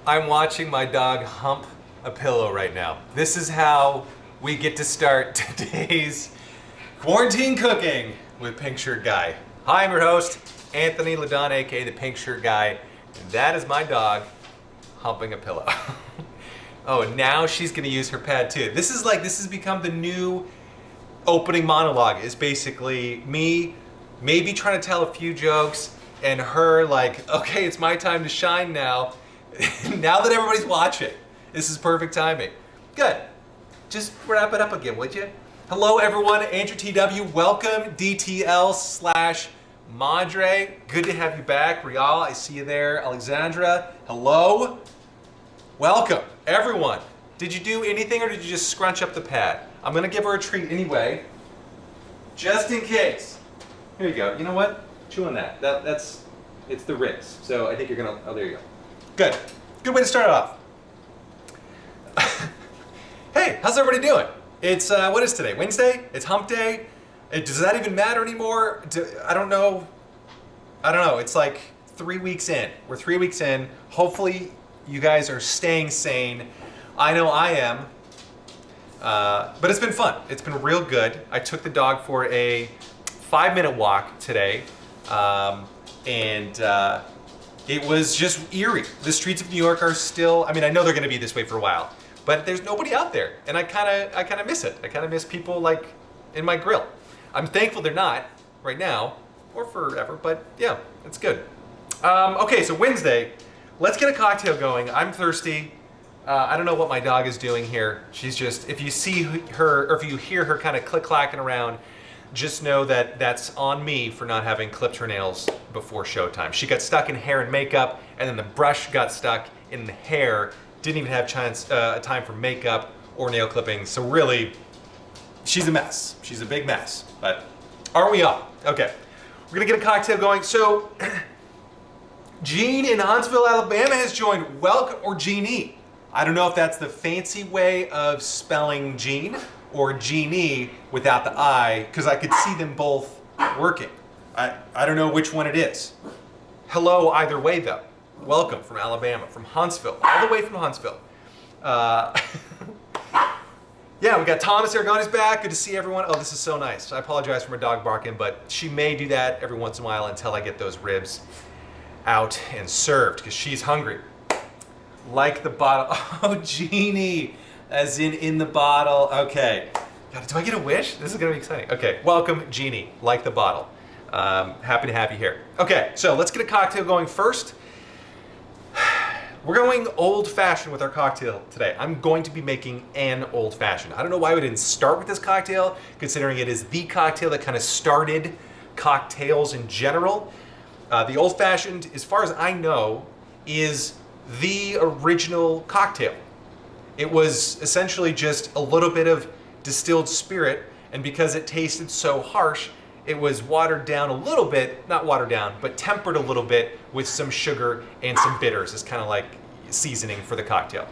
I'm watching my dog hump a pillow right now. This is how we get to start today's quarantine cooking with Pink Shirt Guy. Hi, I'm your host, Anthony Ladon, aka the Pink Shirt Guy, and that is my dog humping a pillow. Oh, and now she's gonna use her pad too. This has become the new opening monologue. Is basically me maybe trying to tell a few jokes and her like, okay, it's my time to shine now. Now that everybody's watching, this is perfect timing. Good. Just wrap it up again, would you? Hello, everyone. Andrew TW. Welcome, DTL/Madre. Good to have you back. Rial, I see you there. Alexandra, hello. Welcome, everyone. Did you do anything or did you just scrunch up the pad? I'm going to give her a treat anyway, just in case. Here you go. You know what? Chew on that. It's the ribs. So I think you're going to, oh, there you go. Good. Good way to start off. Hey, how's everybody doing? It's, what is today? Wednesday? It's hump day? Does that even matter anymore? I don't know. It's like 3 weeks in. We're 3 weeks in. Hopefully you guys are staying sane. I know I am. But it's been fun. It's been real good. I took the dog for a 5-minute walk today. It was just eerie. The streets of New York are still, I know they're gonna be this way for a while, but there's nobody out there. And I kinda miss it. I kinda miss people like in my grill. I'm thankful they're not right now or forever, but yeah, it's good. Okay, so Wednesday, let's get a cocktail going. I'm thirsty. I don't know what my dog is doing here. She's just, if you see her, or if you hear her kind of click-clacking around, just know that that's on me for not having clipped her nails before showtime. She got stuck in hair and makeup, and then the brush got stuck in the hair. Didn't even have time for makeup or nail clippings. So really, she's a mess. She's a big mess, but aren't we all? Okay, we're gonna get a cocktail going. So, Jean in Huntsville, Alabama has joined. Welcome, or Jeannie. I don't know if that's the fancy way of spelling Jean or Jeannie without the I, because I could see them both working. I don't know which one it is. Hello either way though. Welcome from Alabama, from Huntsville, all the way from Huntsville. Yeah, we got Thomas Aragoni's back. Good to see everyone. Oh, this is so nice. I apologize for my dog barking, but she may do that every once in a while until I get those ribs out and served, because she's hungry. Like the bottle. Oh, Jeannie, as in the bottle. Okay. God, do I get a wish? This is gonna be exciting. Okay, welcome, Jeannie. Like the bottle. Happy to have you here. Okay, so let's get a cocktail going first. We're going old-fashioned with our cocktail today. I'm going to be making an old-fashioned. I don't know why we didn't start with this cocktail, considering it is the cocktail that kind of started cocktails in general. The old-fashioned, as far as I know, is the original cocktail. It was essentially just a little bit of distilled spirit, and because it tasted so harsh, it was watered down a little bit, not watered down, but tempered a little bit with some sugar and some bitters as kind of like seasoning for the cocktail.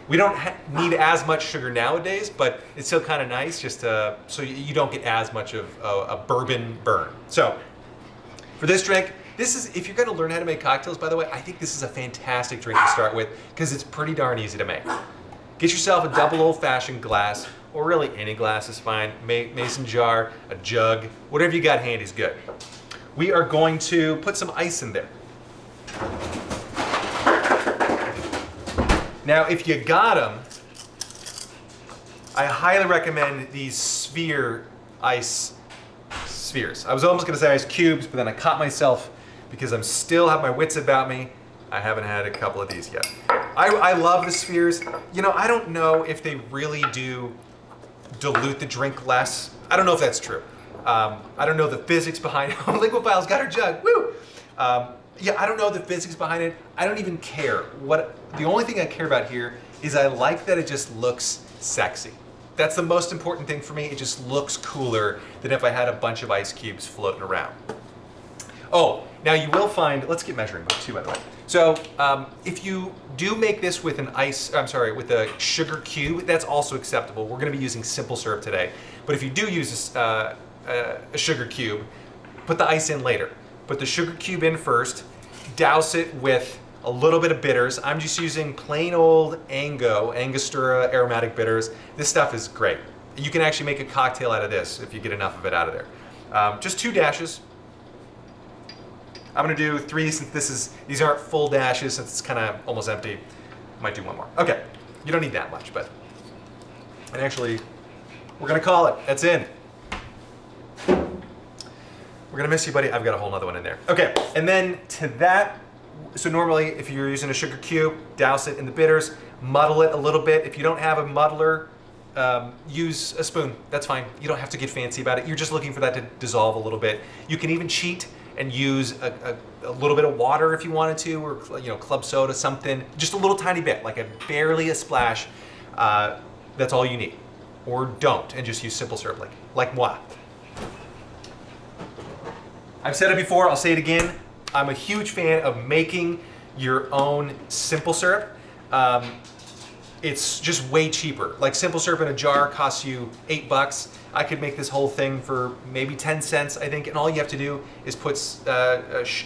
We don't need as much sugar nowadays, but it's still kind of nice just so you don't get as much of a bourbon burn. So for this drink, if you're gonna learn how to make cocktails, by the way, I think this is a fantastic drink to start with because it's pretty darn easy to make. Get yourself a double old-fashioned glass, or really any glass is fine. Mason jar, a jug, whatever you got handy is good. We are going to put some ice in there. Now, if you got them, I highly recommend these sphere ice spheres. I was almost gonna say ice cubes, but then I caught myself because I'm still have my wits about me. I haven't had a couple of these yet. I love the spheres. You know, I don't know if they really do dilute the drink less. I don't know if that's true. I don't know the physics behind it. Liquiphile's got her jug, woo! Yeah, I don't know the physics behind it. I don't even care. The only thing I care about here is I like that it just looks sexy. That's the most important thing for me. It just looks cooler than if I had a bunch of ice cubes floating around. Oh, now you will find, let's get measuring book too, by the way. So if you do make this with with a sugar cube, that's also acceptable. We're gonna be using simple syrup today. But if you do use a sugar cube, put the ice in later. Put the sugar cube in first, douse it with a little bit of bitters. I'm just using plain old Angostura aromatic bitters. This stuff is great. You can actually make a cocktail out of this if you get enough of it out of there. Just 2 dashes. I'm gonna do 3 since these aren't full dashes, since it's kind of almost empty. Might do 1 more. Okay, you don't need that much, but, and actually, we're gonna call it. That's in. We're gonna miss you, buddy. I've got a whole nother one in there. Okay, and then to that, so normally if you're using a sugar cube, douse it in the bitters, muddle it a little bit. If you don't have a muddler, use a spoon. That's fine. You don't have to get fancy about it. You're just looking for that to dissolve a little bit. You can even cheat and use a little bit of water if you wanted to, or club soda, something. Just a little tiny bit, like barely a splash. That's all you need. Or don't, and just use simple syrup like moi. I've said it before, I'll say it again. I'm a huge fan of making your own simple syrup. It's just way cheaper. Like simple syrup in a jar costs you $8. I could make this whole thing for maybe 10 cents, I think, and all you have to do is put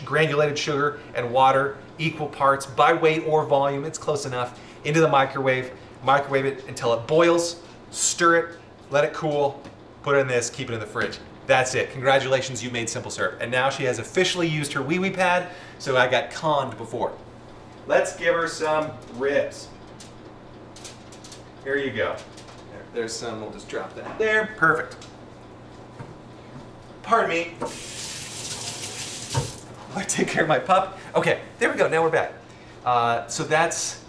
granulated sugar and water, equal parts by weight or volume, it's close enough, into the microwave it until it boils, stir it, let it cool, put it in this, keep it in the fridge. That's it. Congratulations, you made simple syrup. And now she has officially used her wee pad, so I got conned before. Let's give her some ribs. Here you go. There's some, we'll just drop that there. Perfect. Pardon me. I take care of my pup. Okay, there we go, now we're back. So that's,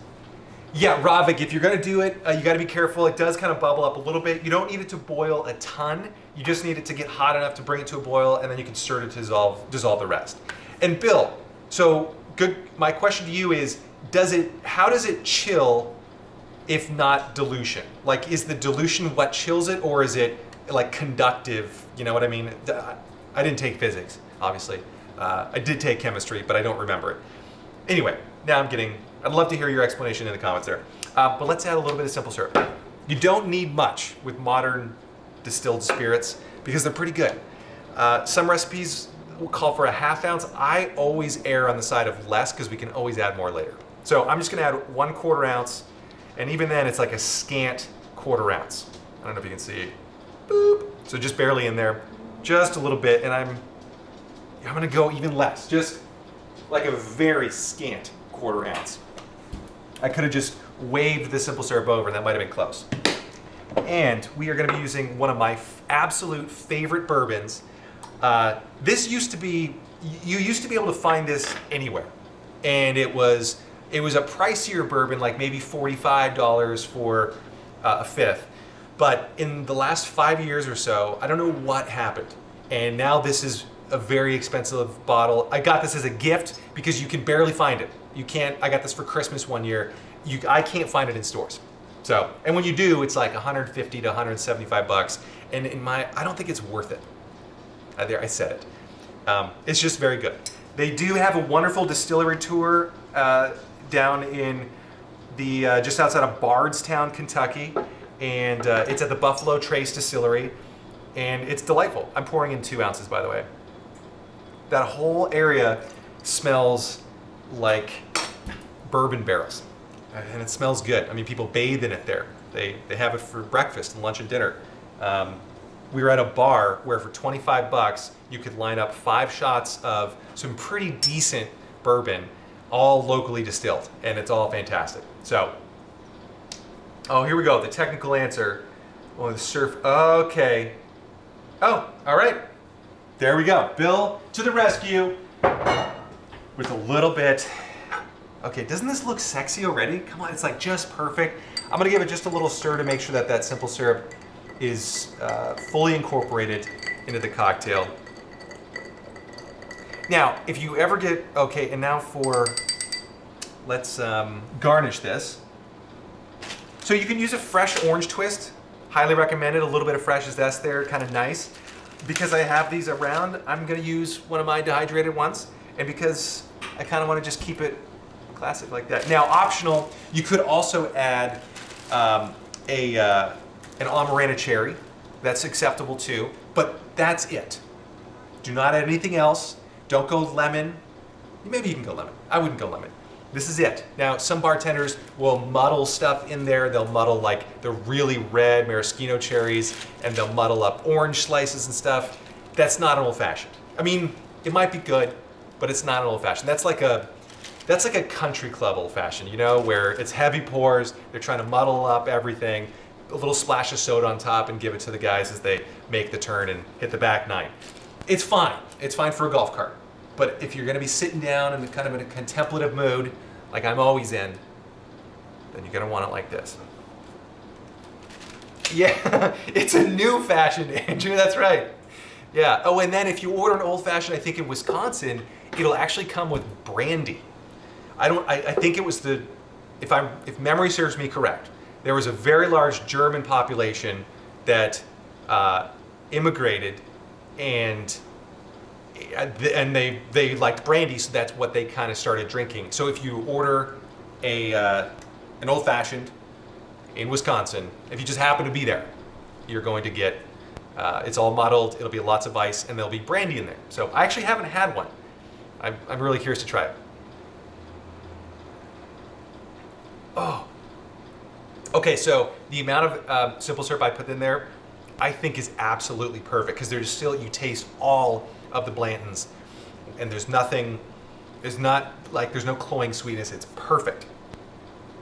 yeah, Ravik, if you're gonna do it, you gotta be careful. It does kind of bubble up a little bit. You don't need it to boil a ton. You just need it to get hot enough to bring it to a boil, and then you can stir it to dissolve the rest. And Bill, so good. My question to you is, how does it chill if not dilution? Like, is the dilution what chills it, or is it like conductive? You know what I mean? I didn't take physics, obviously. I did take chemistry, but I don't remember it. Anyway, now I'd love to hear your explanation in the comments there. But let's add a little bit of simple syrup. You don't need much with modern distilled spirits because they're pretty good. Some recipes will call for a ½ ounce. I always err on the side of less because we can always add more later. So I'm just gonna add 1/4 ounce, and even then it's like a scant 1/4 ounce. I don't know if you can see. Boop. So just barely in there, just a little bit, and I'm gonna go even less, just like a very scant 1/4 ounce. I could have just waved the simple syrup over, and that might have been close. And we are going to be using one of my absolute favorite bourbons. This used to be, you used to be able to find this anywhere. And it was a pricier bourbon, like maybe $45 for a fifth. But in the last 5 years or so, I don't know what happened. And now this is a very expensive bottle. I got this as a gift because you can barely find it. I got this for Christmas one year. I can't find it in stores. So, and when you do, it's like $150 to $175, and I don't think it's worth it. I said it. It's just very good. They do have a wonderful distillery tour down in just outside of Bardstown, Kentucky, and it's at the Buffalo Trace Distillery, and it's delightful. I'm pouring in 2 ounces, by the way. That whole area smells like bourbon barrels. And it smells good. I mean, people bathe in it there. They have it for breakfast and lunch and dinner. We were at a bar where for $25 you could line up 5 shots of some pretty decent bourbon, all locally distilled, and it's all fantastic. So, oh, here we go. The technical answer. Oh, the surf. Okay. Oh, all right. There we go. Bill to the rescue with a little bit. Okay, doesn't this look sexy already? Come on, it's like just perfect. I'm gonna give it just a little stir to make sure that simple syrup is fully incorporated into the cocktail. Now, if you ever get, okay, and now let's garnish this. So you can use a fresh orange twist. Highly recommended, a little bit of fresh zest there, kind of nice. Because I have these around, I'm gonna use one of my dehydrated ones, and because I kind of want to just keep it classic like that. Now, optional, you could also add an Amarena cherry. That's acceptable too, but that's it. Do not add anything else. Don't go lemon. Maybe you can go lemon. I wouldn't go lemon. This is it. Now, some bartenders will muddle stuff in there. They'll muddle like the really red maraschino cherries, and they'll muddle up orange slices and stuff. That's not an old-fashioned. I mean, it might be good, but it's not an old-fashioned. That's like a country club old-fashioned, you know, where it's heavy pours. They're trying to muddle up everything, a little splash of soda on top, and give it to the guys as they make the turn and hit the back nine. It's fine. It's fine for a golf cart. But if you're going to be sitting down and kind of in a contemplative mood, like I'm always in, then you're going to want it like this. Yeah, it's a new fashion, Andrew. That's right. Yeah. Oh, and then if you order an old fashioned, I think in Wisconsin, it'll actually come with brandy. I think it was if memory serves me correct, there was a very large German population that immigrated, and they liked brandy, so that's what they kind of started drinking. So if you order an old fashioned in Wisconsin, if you just happen to be there, you're going to get it's all muddled. It'll be lots of ice, and there'll be brandy in there. So I actually haven't had one. I'm really curious to try it. Oh. Okay, so the amount of simple syrup I put in there, I think is absolutely perfect, because you taste all of the Blantons, and there's no cloying sweetness. It's perfect.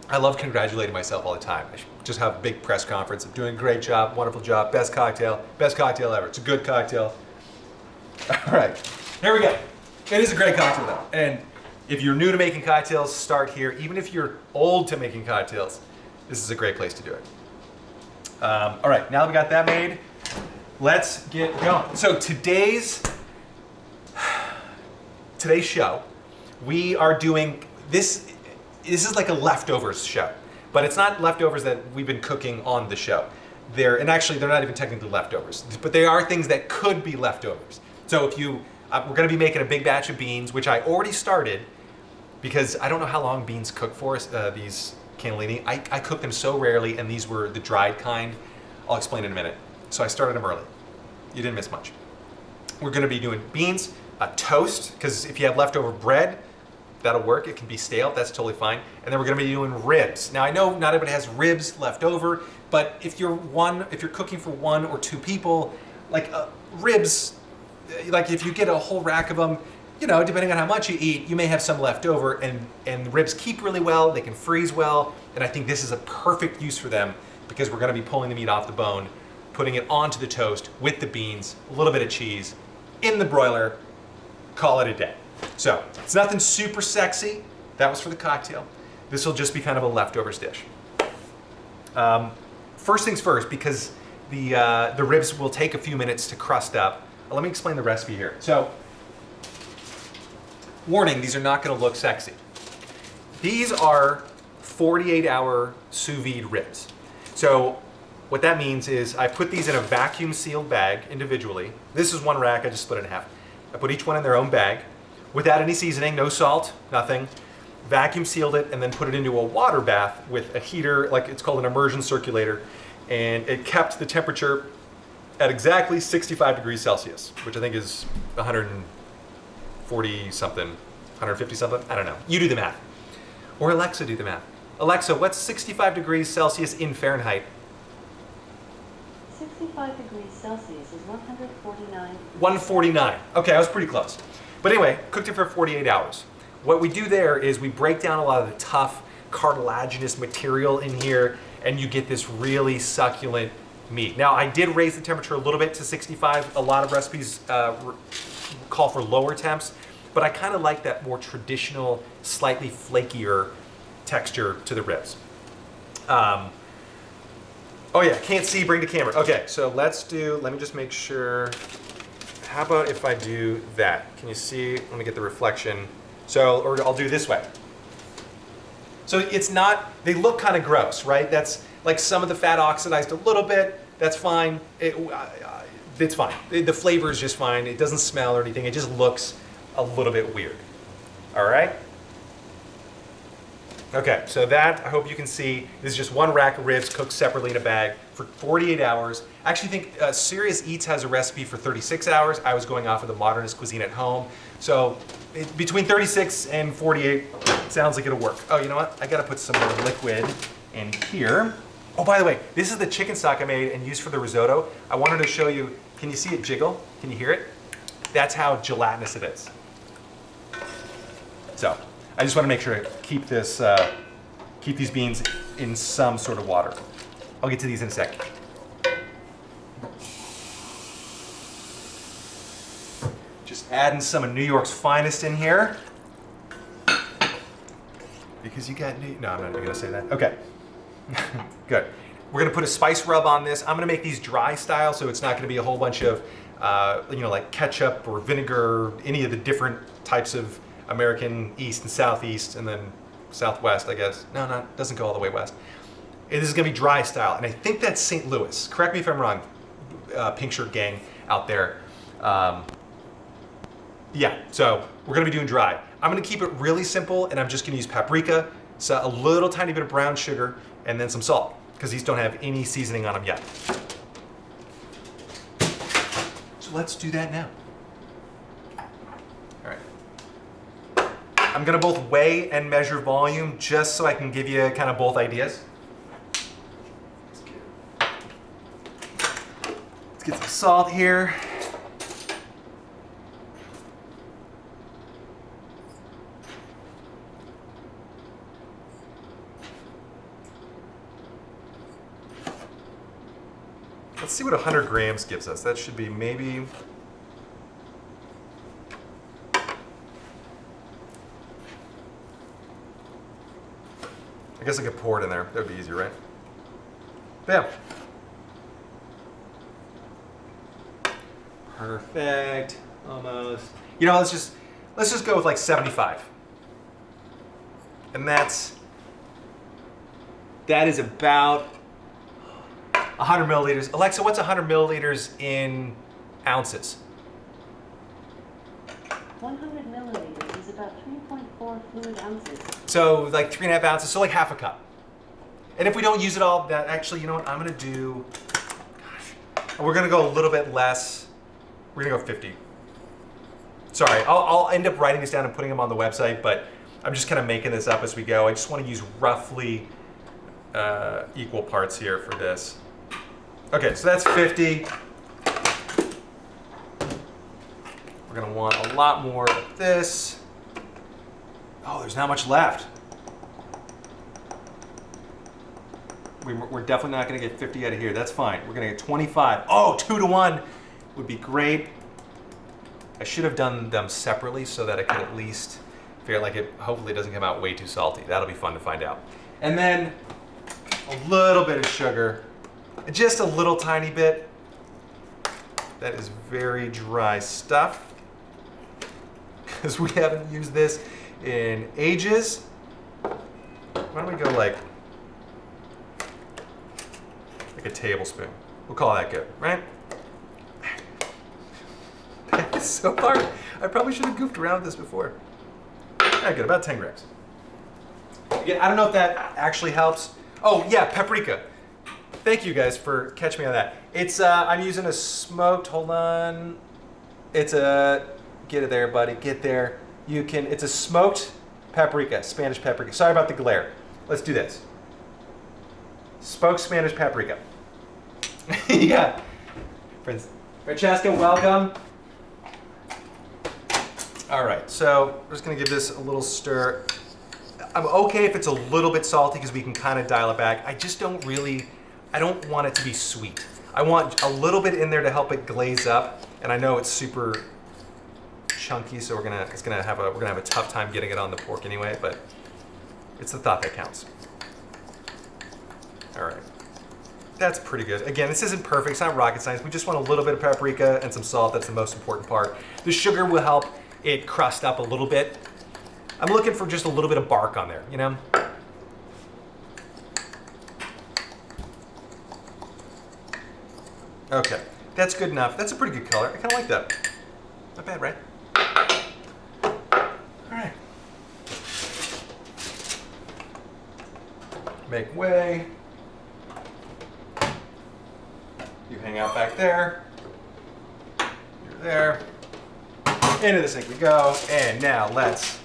I love congratulating myself all the time. I just have a big press conference. I'm doing a great job, wonderful job, best cocktail ever. It's a good cocktail. All right, here we go. It is a great cocktail though, and if you're new to making cocktails, start here. Even if you're old to making cocktails, this is a great place to do it. All right, now that we got that made, let's get going. So today's show, we are doing this. This is like a leftovers show, but it's not leftovers that we've been cooking on the show. They're not even technically leftovers, but they are things that could be leftovers. So if we're going to be making a big batch of beans, which I already started, because I don't know how long beans cook for, these cannellini. I cook them so rarely, and these were the dried kind. I'll explain in a minute. So I started them early. You didn't miss much. We're going to be doing beans, toast, because if you have leftover bread, that'll work. It can be stale. That's totally fine. And then we're going to be doing ribs. Now I know not everybody has ribs left over, but if you're cooking for one or two people, like ribs, like if you get a whole rack of them, you know, depending on how much you eat, you may have some left over, and the ribs keep really well. They can freeze well, and I think this is a perfect use for them, because we're going to be pulling the meat off the bone, putting it onto the toast with the beans, a little bit of cheese, in the broiler, call it a day. So it's nothing super sexy. That was for the cocktail. This will just be kind of a leftovers dish. First things first, because the ribs will take a few minutes to crust up. Let me explain the recipe here. So, warning, these are not going to look sexy. These are 48-hour sous vide ribs. So what that means is I put these in a vacuum sealed bag individually. This is one rack, I just split it in half. I put each one in their own bag without any seasoning, no salt, nothing. Vacuum sealed it, and then put it into a water bath with a heater, like it's called an immersion circulator, and it kept the temperature at exactly 65 degrees Celsius, which I think is 140 something, 150 something, I don't know. You do the math. Or Alexa do the math. Alexa, what's 65 degrees Celsius in Fahrenheit? 65 degrees Celsius is 149. 149. Okay, I was pretty close. But anyway, cooked it for 48 hours. What we do there is we break down a lot of the tough cartilaginous material in here, and you get this really succulent meat. Now, I did raise the temperature a little bit to 65. A lot of recipes call for lower temps, but I kind of like that more traditional, slightly flakier texture to the ribs. Oh yeah, can't see, bring the camera. Okay, so let me just make sure. How about if I do that? Can you see? Let me get the reflection. So, or I'll do it this way. So it's not, they look kind of gross, right? That's like some of the fat oxidized a little bit. That's fine. It's fine. The flavor is just fine. It doesn't smell or anything. It just looks a little bit weird. All right? Okay, so that, I hope you can see, this is just one rack of ribs cooked separately in a bag for 48 hours. I actually think Serious Eats has a recipe for 36 hours. I was going off of the modernist cuisine at home. So between 36 and 48 sounds like it'll work. Oh, you know what? I gotta put some more liquid in here. Oh, by the way, this is the chicken stock I made and used for the risotto. I wanted to show you, can you see it jiggle? Can you hear it? That's how gelatinous it is. So, I just want to make sure to keep these beans in some sort of water. I'll get to these in a second. Just adding some of New York's finest in here. Because you got no, I'm not even gonna say that. Okay, good. We're gonna put a spice rub on this. I'm gonna make these dry style, so it's not gonna be a whole bunch of, like ketchup or vinegar, any of the different types of American East and Southeast, and then Southwest, I guess. No, it doesn't go all the way west. This is gonna be dry style, and I think that's St. Louis. Correct me if I'm wrong, Pink Shirt Gang out there. Yeah, so we're gonna be doing dry. I'm gonna keep it really simple, and I'm just gonna use paprika, so a little tiny bit of brown sugar, and then some salt, because these don't have any seasoning on them yet. So let's do that now. All right. I'm gonna both weigh and measure volume, just so I can give you kind of both ideas. Let's get some salt here. Let's see what 100 grams gives us. That should be maybe... I guess I could pour it in there. That would be easier, right? Bam. Perfect. Almost. You know, let's just go with like 75. And that is about 100 milliliters. Alexa, what's 100 milliliters in ounces? 100 milliliters is about 3.4 fluid ounces. So like 3.5 ounces, so like half a cup. And if we don't use it all, that actually, you know what I'm gonna do? Gosh, we're gonna go a little bit less. We're gonna go 50. Sorry, I'll end up writing this down and putting them on the website, but I'm just kind of making this up as we go. I just want to use roughly equal parts here for this. Okay, so that's 50. We're gonna want a lot more of this. Oh, there's not much left. We're definitely not gonna get 50 out of here. That's fine. We're gonna get 25. Oh, 2 to 1 would be great. I should have done them separately so that I could at least figure like it hopefully doesn't come out way too salty. That'll be fun to find out. And then a little bit of sugar. Just a little tiny bit. That is very dry stuff, because we haven't used this in ages. Why don't we go like a tablespoon? We'll call that good, right? That is so hard. I probably should have goofed around with this before. Yeah, good, about 10 grams. Again, I don't know if that actually helps. Oh yeah, paprika. Thank you guys for catching me on that. It's I'm using a smoked, hold on. It's a, get it there, buddy, get there. It's a smoked paprika, Spanish paprika. Sorry about the glare. Let's do this. Smoked Spanish paprika. Yeah. Francesca, welcome. All right, so we're just gonna give this a little stir. I'm okay if it's a little bit salty because we can kind of dial it back. I just don't want it to be sweet. I want a little bit in there to help it glaze up, and I know it's super chunky, so we're gonna have a tough time getting it on the pork anyway, but it's the thought that counts. All right, that's pretty good. Again, this isn't perfect, it's not rocket science. We just want a little bit of paprika and some salt. That's the most important part. The sugar will help it crust up a little bit. I'm looking for just a little bit of bark on there, you know? Okay, that's good enough. That's a pretty good color. I kind of like that. Not bad, right? All right. Make way. You hang out back there. You're there. Into the sink we go. And now let's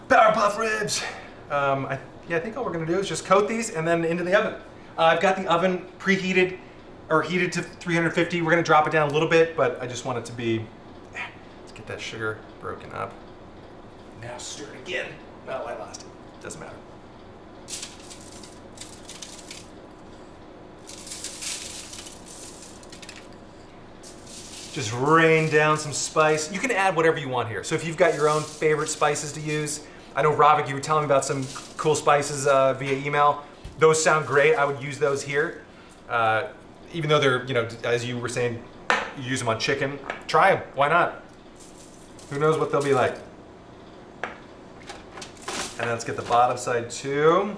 power puff ribs. I think all we're gonna do is just coat these and then into the oven. I've got the oven preheated or heated to 350. We're gonna drop it down a little bit, but I just want it to be, let's get that sugar broken up. Now stir it again. Oh, I lost it. Doesn't matter. Just rain down some spice. You can add whatever you want here. So if you've got your own favorite spices to use, I know Ravik, you were telling me about some cool spices via email. Those sound great. I would use those here. Even though they're, as you were saying, you use them on chicken. Try them. Why not? Who knows what they'll be like. And let's get the bottom side too.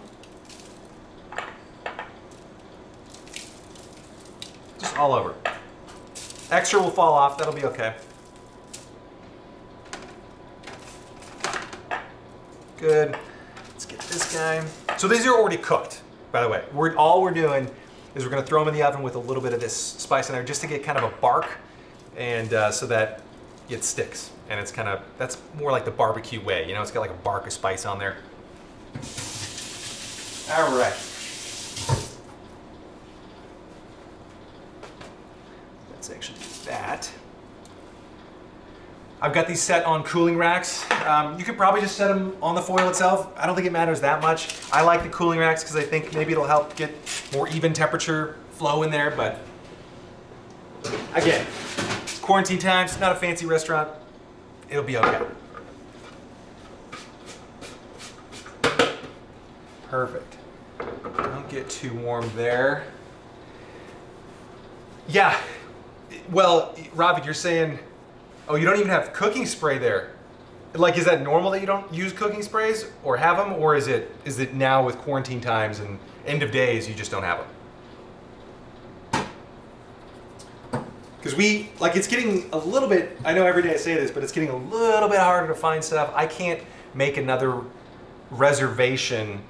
Just all over. Extra will fall off, that'll be okay. Good. Let's get this guy. So these are already cooked, by the way. All we're doing is we're gonna throw them in the oven with a little bit of this spice in there just to get kind of a bark and so that it sticks. And it's kind of, that's more like the barbecue way, it's got like a bark of spice on there. All right. Let's actually do that. I've got these set on cooling racks. You could probably just set them on the foil itself. I don't think it matters that much. I like the cooling racks because I think maybe it'll help get more even temperature flow in there, but again, it's quarantine times, it's not a fancy restaurant. It'll be okay. Perfect. Don't get too warm there. Yeah. Well, Ravik, you're saying, oh, you don't even have cooking spray there. Like, is that normal that you don't use cooking sprays or have them? Or is it now with quarantine times and end of days, you just don't have them? Because it's getting a little bit, I know every day I say this, but it's getting a little bit harder to find stuff. I can't make another reservation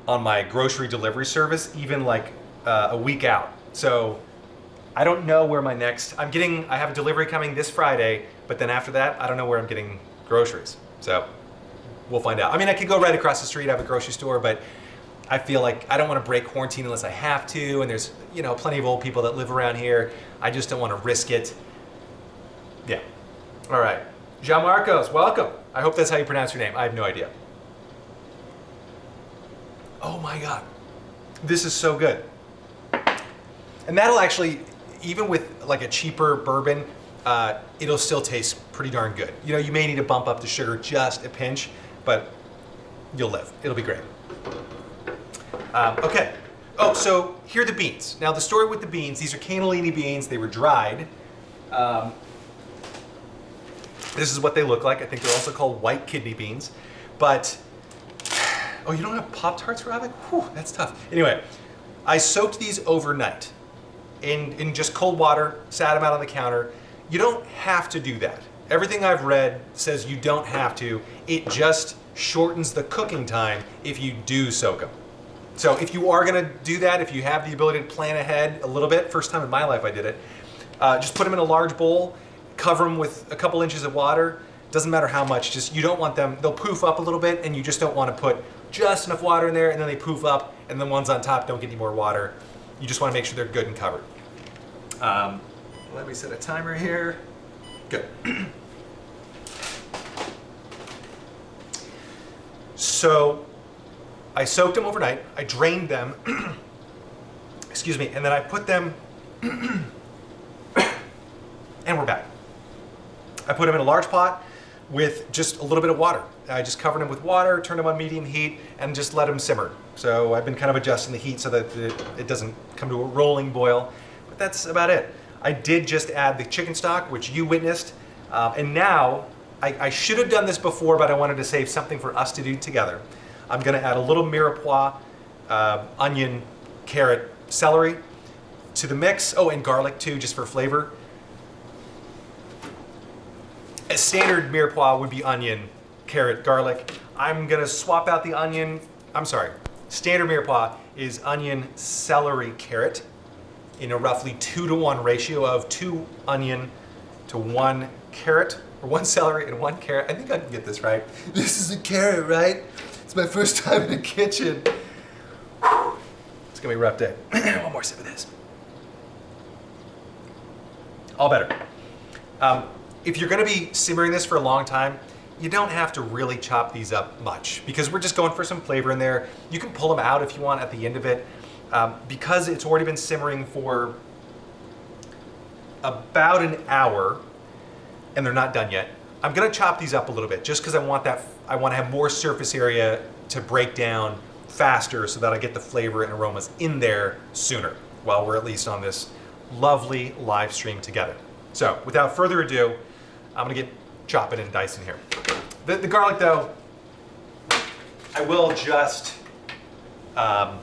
on my grocery delivery service, even like a week out. So I don't know where my next, I have a delivery coming this Friday, but then after that, I don't know where I'm getting groceries. So we'll find out. I mean, I could go right across the street, I have a grocery store, but I feel like I don't want to break quarantine unless I have to, and there's, plenty of old people that live around here. I just don't want to risk it. Yeah. All right. Jean Marcos, welcome. I hope that's how you pronounce your name. I have no idea. Oh my God. This is so good. And that'll actually, even with like a cheaper bourbon, it'll still taste pretty darn good. You may need to bump up the sugar just a pinch, but you'll live. It'll be great. Okay. Oh, so here are the beans. Now the story with the beans, these are cannellini beans. They were dried. This is what they look like. I think they're also called white kidney beans. But, oh, you don't have Pop-Tarts, Ravik? Whew, that's tough. Anyway, I soaked these overnight in just cold water, sat them out on the counter. You don't have to do that. Everything I've read says you don't have to. It just shortens the cooking time if you do soak them. So if you are gonna do that, if you have the ability to plan ahead a little bit, first time in my life I did it, just put them in a large bowl, cover them with a couple inches of water. Doesn't matter how much, just you don't want them, they'll poof up a little bit and you just don't wanna put just enough water in there and then they poof up and the ones on top don't get any more water. You just wanna make sure they're good and covered. Let me set a timer here. Good. So I soaked them overnight, I drained them, excuse me, and then I put them, and we're back. I put them in a large pot with just a little bit of water. I just covered them with water, turned them on medium heat, and just let them simmer. So I've been kind of adjusting the heat so that it doesn't come to a rolling boil, but that's about it. I did just add the chicken stock, which you witnessed, and now, I should have done this before, but I wanted to save something for us to do together. I'm gonna add a little mirepoix, onion, carrot, celery to the mix. Oh, and garlic too, just for flavor. A standard mirepoix would be onion, carrot, garlic. I'm gonna swap out the onion, standard mirepoix is onion, celery, carrot in a roughly 2-to-1 ratio of 2 onion to 1 carrot. or 1 celery and 1 carrot. I think I can get this right. This is a carrot, right? It's my first time in the kitchen. Whew. It's gonna be a rough day. One more sip of this. All better. If you're gonna be simmering this for a long time, you don't have to really chop these up much because we're just going for some flavor in there. You can pull them out if you want at the end of it. Because it's already been simmering for about an hour and they're not done yet, I'm gonna chop these up a little bit just because I want to have more surface area to break down faster so that I get the flavor and aromas in there sooner while we're at least on this lovely live stream together. So without further ado, I'm gonna get chopping and dicing here. The garlic though, I will just, I'm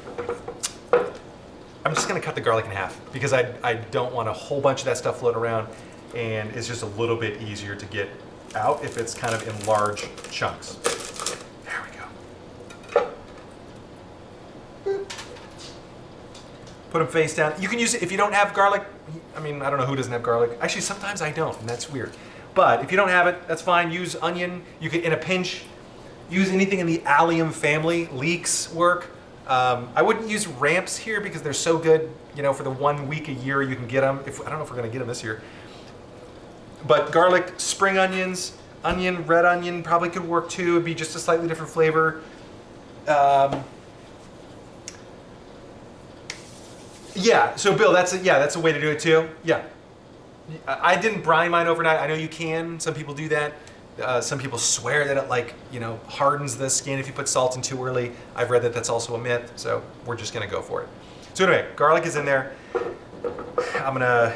just gonna cut the garlic in half because I don't want a whole bunch of that stuff floating around, and it's just a little bit easier to get out if it's kind of in large chunks. There we go. Put them face down. You can use it if you don't have garlic. I mean, I don't know who doesn't have garlic. Actually, sometimes I don't, and that's weird. But if you don't have it, that's fine. Use onion. You can, in a pinch, use anything in the allium family. Leeks work. I wouldn't use ramps here because they're so good, you know, for the 1 week a year you can get them. I don't know if we're gonna get them this year. But garlic, spring onions, red onion probably could work too. It'd be just a slightly different flavor. Yeah, so Bill, that's a way to do it too. Yeah. I didn't brine mine overnight. I know you can. Some people do that. Some people swear that it hardens the skin if you put salt in too early. I've read that that's also a myth, so we're just gonna go for it. So anyway, garlic is in there. I'm gonna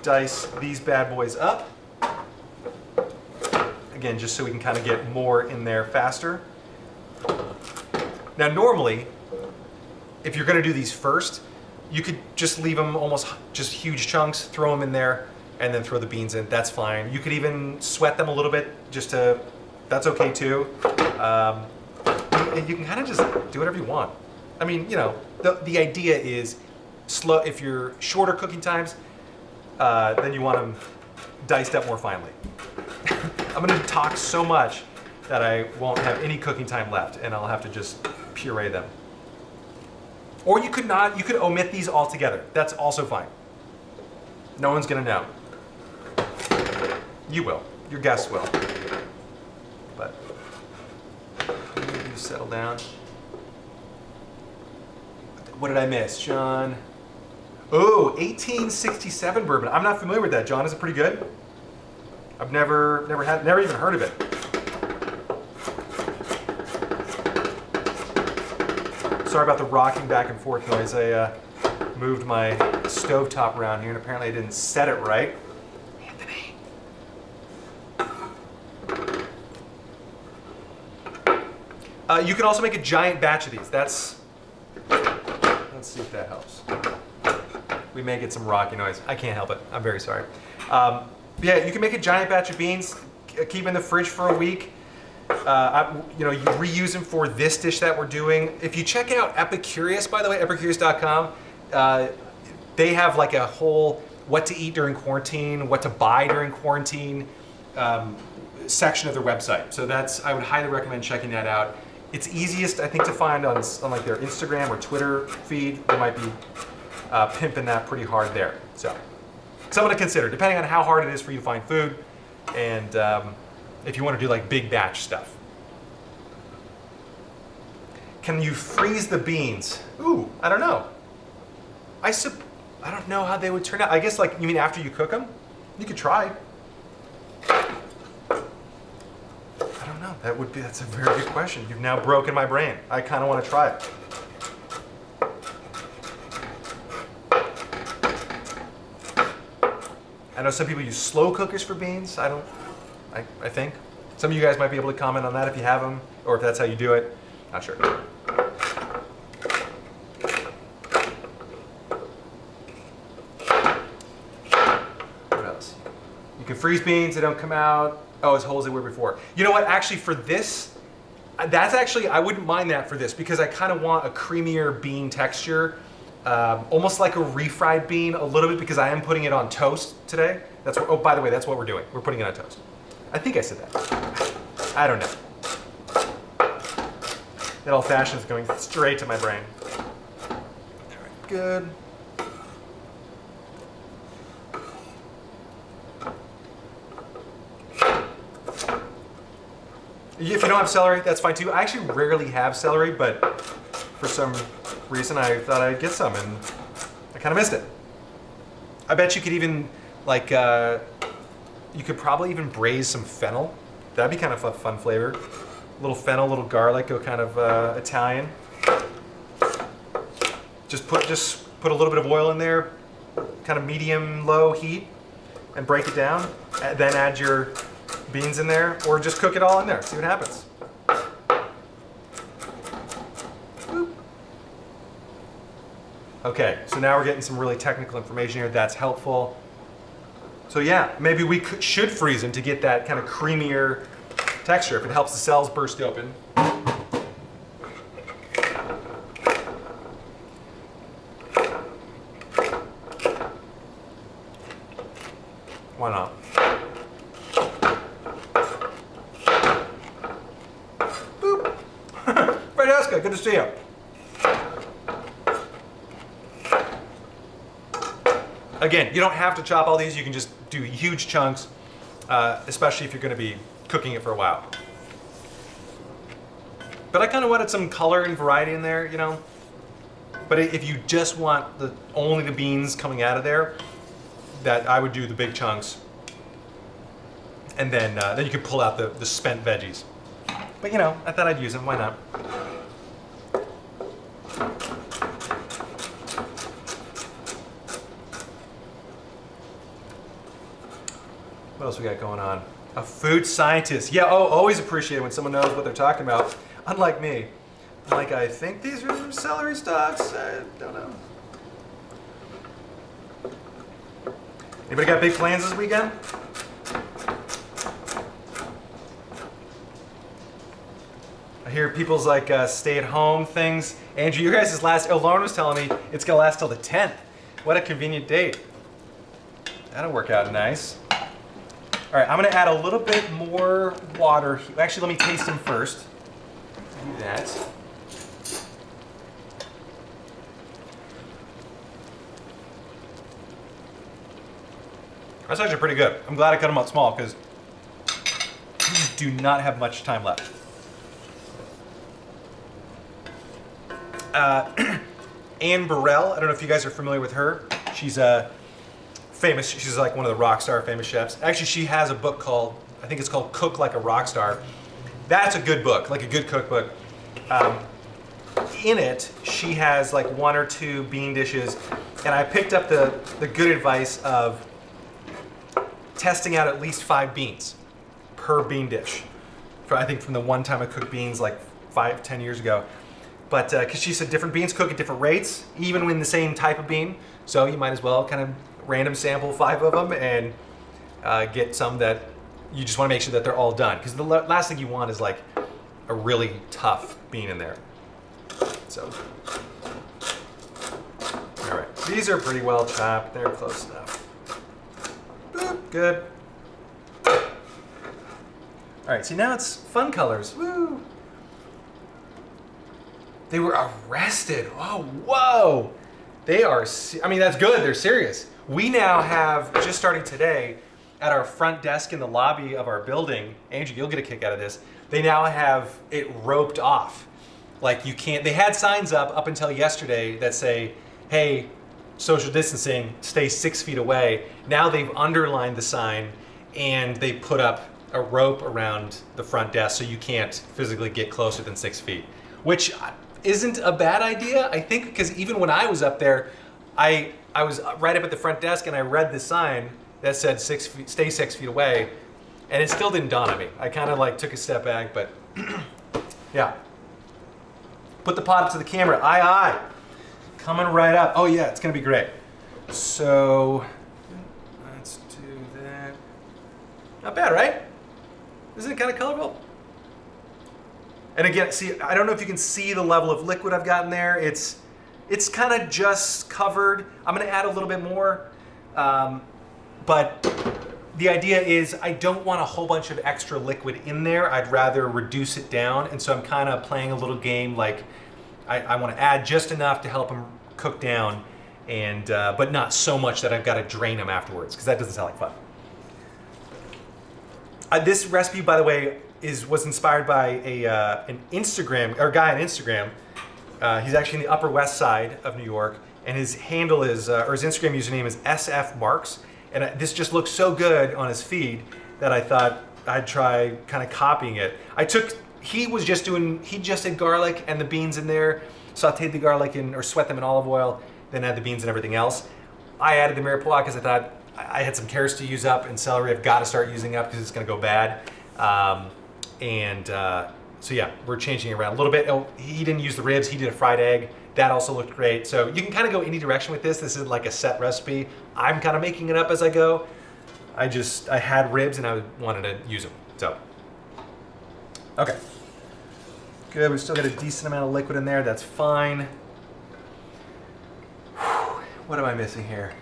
dice these bad boys up. Again, just so we can kind of get more in there faster. Now normally, if you're gonna do these first, you could just leave them almost just huge chunks, throw them in there, and then throw the beans in. That's fine. You could even sweat them a little bit that's okay too. And you can kind of just do whatever you want. I mean, you know, the idea is slow. If you're shorter cooking times, then you want them diced up more finely. I'm gonna talk so much that I won't have any cooking time left and I'll have to just puree them. Or you could omit these altogether. That's also fine. No one's gonna know. You will, your guests will. But you settle down. What did I miss, John? Oh, 1867 bourbon. I'm not familiar with that, John. Is it pretty good? I've never even heard of it. Sorry about the rocking back and forth noise. I moved my stovetop around here and apparently I didn't set it right. Anthony. You can also make a giant batch of these. Let's see if that helps. We may get some rocky noise. I can't help it. I'm very sorry. Yeah, you can make a giant batch of beans, keep in the fridge for a week. You reuse them for this dish that we're doing. If you check out Epicurious, by the way, epicurious.com, they have like a whole what to eat during quarantine, what to buy during quarantine section of their website. So I would highly recommend checking that out. It's easiest, I think, to find on like their Instagram or Twitter feed. They might be pimping that pretty hard there. So something to consider, depending on how hard it is for you to find food, and if you want to do like big batch stuff. Can you freeze the beans? Ooh, I don't know. I don't know how they would turn out. I guess you mean after you cook them? You could try. I don't know. That's a very good question. You've now broken my brain. I kind of want to try it. I know some people use slow cookers for beans. I think. Some of you guys might be able to comment on that if you have them, or if that's how you do it. Not sure. What else? You can freeze beans, they don't come out. Oh, as whole as they were before. You know what, actually for this, I wouldn't mind that for this because I kind of want a creamier bean texture. almost like a refried bean a little bit because I am putting it on toast today. That's what, oh, by the way, that's what we're doing. We're putting it on toast. I think I said that. I don't know. That old fashioned is going straight to my brain. All right, good. If you don't have celery, that's fine too. I actually rarely have celery, but for some reason I thought I'd get some and I kind of missed it. I bet you could even, like, you could probably even braise some fennel. That'd be kind of a fun flavor. A little fennel, a little garlic, go kind of Italian. Just put a little bit of oil in there, kind of medium-low heat, and break it down. Then add your beans in there, or just cook it all in there. See what happens. Boop. Okay, so now we're getting some really technical information here. That's helpful. So yeah, maybe we should freeze them to get that kind of creamier texture if it helps the cells burst open. Why not? Boop. Francesca, good to see you. Again, you don't have to chop all these. You can just do huge chunks, especially if you're going to be cooking it for a while. But I kind of wanted some color and variety in there, you know. But if you just want only the beans coming out of there, that I would do the big chunks, and then you could pull out the spent veggies. But you know, I thought I'd use them. Why not? What else we got going on? A food scientist. Yeah, oh, always appreciate it when someone knows what they're talking about. Unlike me. I'm like, I think these are some celery stalks. I don't know. Anybody got big plans this weekend? I hear people's like stay-at-home things. Andrew, you guys' Lauren was telling me it's gonna last till the 10th. What a convenient date. That'll work out nice. All right, I'm gonna add a little bit more water. Actually, let me taste them first. Do that. That's actually pretty good. I'm glad I cut them out small because these do not have much time left. Anne Burrell, I don't know if you guys are familiar with her. She's famous. She's like one of the rock star famous chefs. Actually, she has a book called, I think it's called Cook Like a Rock Star. That's a good book, like a good cookbook. In it, she has like 1 or 2 bean dishes, and I picked up the good advice of testing out at least 5 beans per bean dish. I think from the one time I cooked beans like 5-10 years ago. But because she said different beans cook at different rates, even when the same type of bean. So you might as well kind of random sample 5 of them and get some that you just want to make sure that they're all done. Because the last thing you want is like a really tough bean in there. So, all right, these are pretty well chopped. They're close enough. Boop, good. All right, see now it's fun colors. Woo! They were arrested. Oh, whoa! They are, I mean, that's good. They're serious. We now have, just starting today, at our front desk in the lobby of our building, Andrew, you'll get a kick out of this, they now have it roped off. Like you can't, they had signs up until yesterday that say, hey, social distancing, stay 6 feet away. Now they've underlined the sign and they put up a rope around the front desk so you can't physically get closer than 6 feet, which isn't a bad idea, I think, because even when I was up there, I was right up at the front desk and I read the sign that said 6 feet, stay 6 feet away, and it still didn't dawn on me. I kind of like took a step back, but yeah. Put the pot up to the camera. Aye, aye. Coming right up. Oh yeah, it's gonna be great. So let's do that. Not bad, right? Isn't it kind of colorful? And again, see, I don't know if you can see the level of liquid I've got in there. It's It's kind of just covered. I'm gonna add a little bit more, but the idea is I don't want a whole bunch of extra liquid in there. I'd rather reduce it down, and so I'm kind of playing a little game like I want to add just enough to help them cook down, and but not so much that I've got to drain them afterwards, because that doesn't sound like fun. This recipe, by the way, was inspired by an Instagram, or a guy on Instagram. He's actually in the Upper West Side of New York, and his handle is, or his Instagram username is sfmarks. And this just looks so good on his feed that I thought I'd try kind of copying it. He just did garlic and the beans in there, sauteed the garlic or sweat them in olive oil, then add the beans and everything else. I added the mirepoix because I thought I had some carrots to use up and celery I've got to start using up because it's going to go bad. So yeah, we're changing it around a little bit. Oh, he didn't use the ribs, he did a fried egg. That also looked great. So you can kind of go any direction with this. This isn't like a set recipe. I'm kind of making it up as I go. I had ribs and I wanted to use them. So, okay. Good, we still got a decent amount of liquid in there. That's fine. What am I missing here?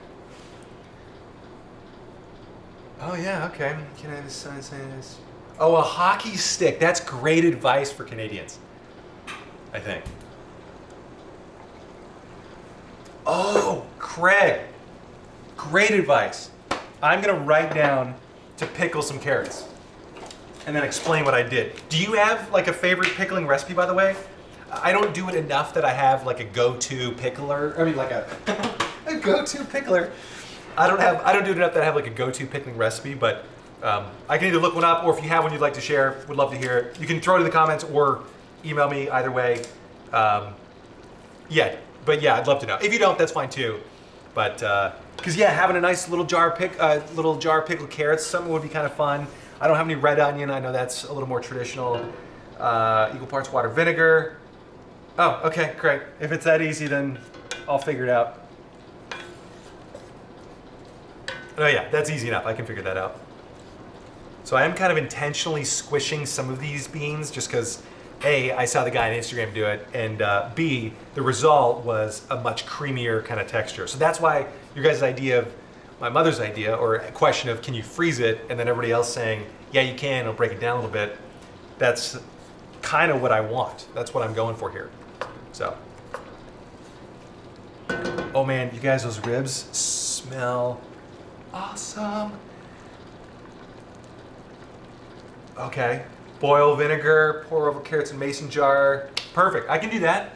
Oh yeah, okay. Can I say this? Oh, a hockey stick. That's great advice for Canadians, I think. Oh, Craig, great advice. I'm gonna write down to pickle some carrots and then explain what I did. Do you have like a favorite pickling recipe, by the way? I don't do it enough that I have like a go-to pickler. I mean, like a go-to pickler. I don't do it enough that I have like a go-to pickling recipe, but I can either look one up, or if you have one you'd like to share, would love to hear it. You can throw it in the comments or email me, either way. Yeah. But yeah, I'd love to know. If you don't, that's fine too. But because yeah, having a nice little jar of pickled carrots, something would be kind of fun. I don't have any red onion. I know that's a little more traditional. Equal parts water, vinegar. Oh, okay, great. If it's that easy, then I'll figure it out. Oh yeah, that's easy enough. I can figure that out. So I am kind of intentionally squishing some of these beans just because A, I saw the guy on Instagram do it, and B, the result was a much creamier kind of texture. So that's why your guys' idea of, my mother's idea, or a question of can you freeze it, and then everybody else saying, yeah, you can, it'll break it down a little bit. That's kind of what I want. That's what I'm going for here. So. Oh man, you guys, those ribs smell awesome. Okay. Boil vinegar, pour over carrots in mason jar. Perfect, I can do that.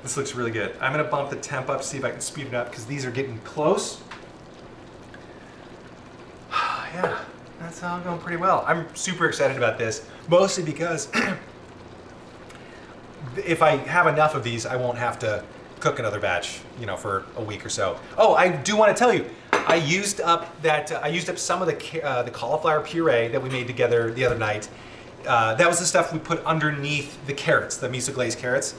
This looks really good. I'm gonna bump the temp up, see if I can speed it up, because these are getting close. Yeah, that's all going pretty well. I'm super excited about this, mostly because if I have enough of these, I won't have to cook another batch, for a week or so. Oh, I do want to tell you, I used up some of the cauliflower puree that we made together the other night. That was the stuff we put underneath the carrots, the miso glazed carrots,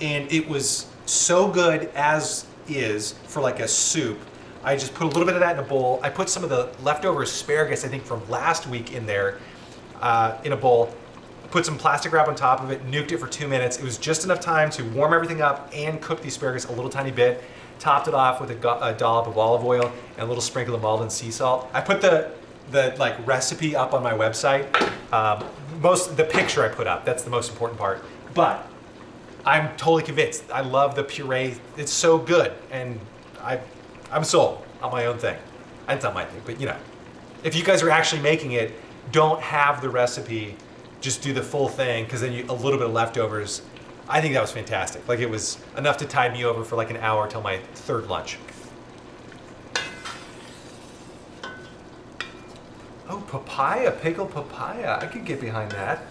and it was so good as is for like a soup. I just put a little bit of that in a bowl. I put some of the leftover asparagus, I think from last week, in there in a bowl. Put some plastic wrap on top of it, nuked it for 2 minutes. It was just enough time to warm everything up and cook the asparagus a little tiny bit. Topped it off with a dollop of olive oil and a little sprinkle of Maldon sea salt. I put the recipe up on my website. The picture I put up, that's the most important part. But I'm totally convinced. I love the puree. It's so good, and I'm sold on my own thing. It's not my thing, but if you guys are actually making it, don't have the recipe. Just do the full thing, because then a little bit of leftovers. I think that was fantastic. Like, it was enough to tide me over for like an hour till my third lunch. Oh, papaya, pickled papaya. I could get behind that.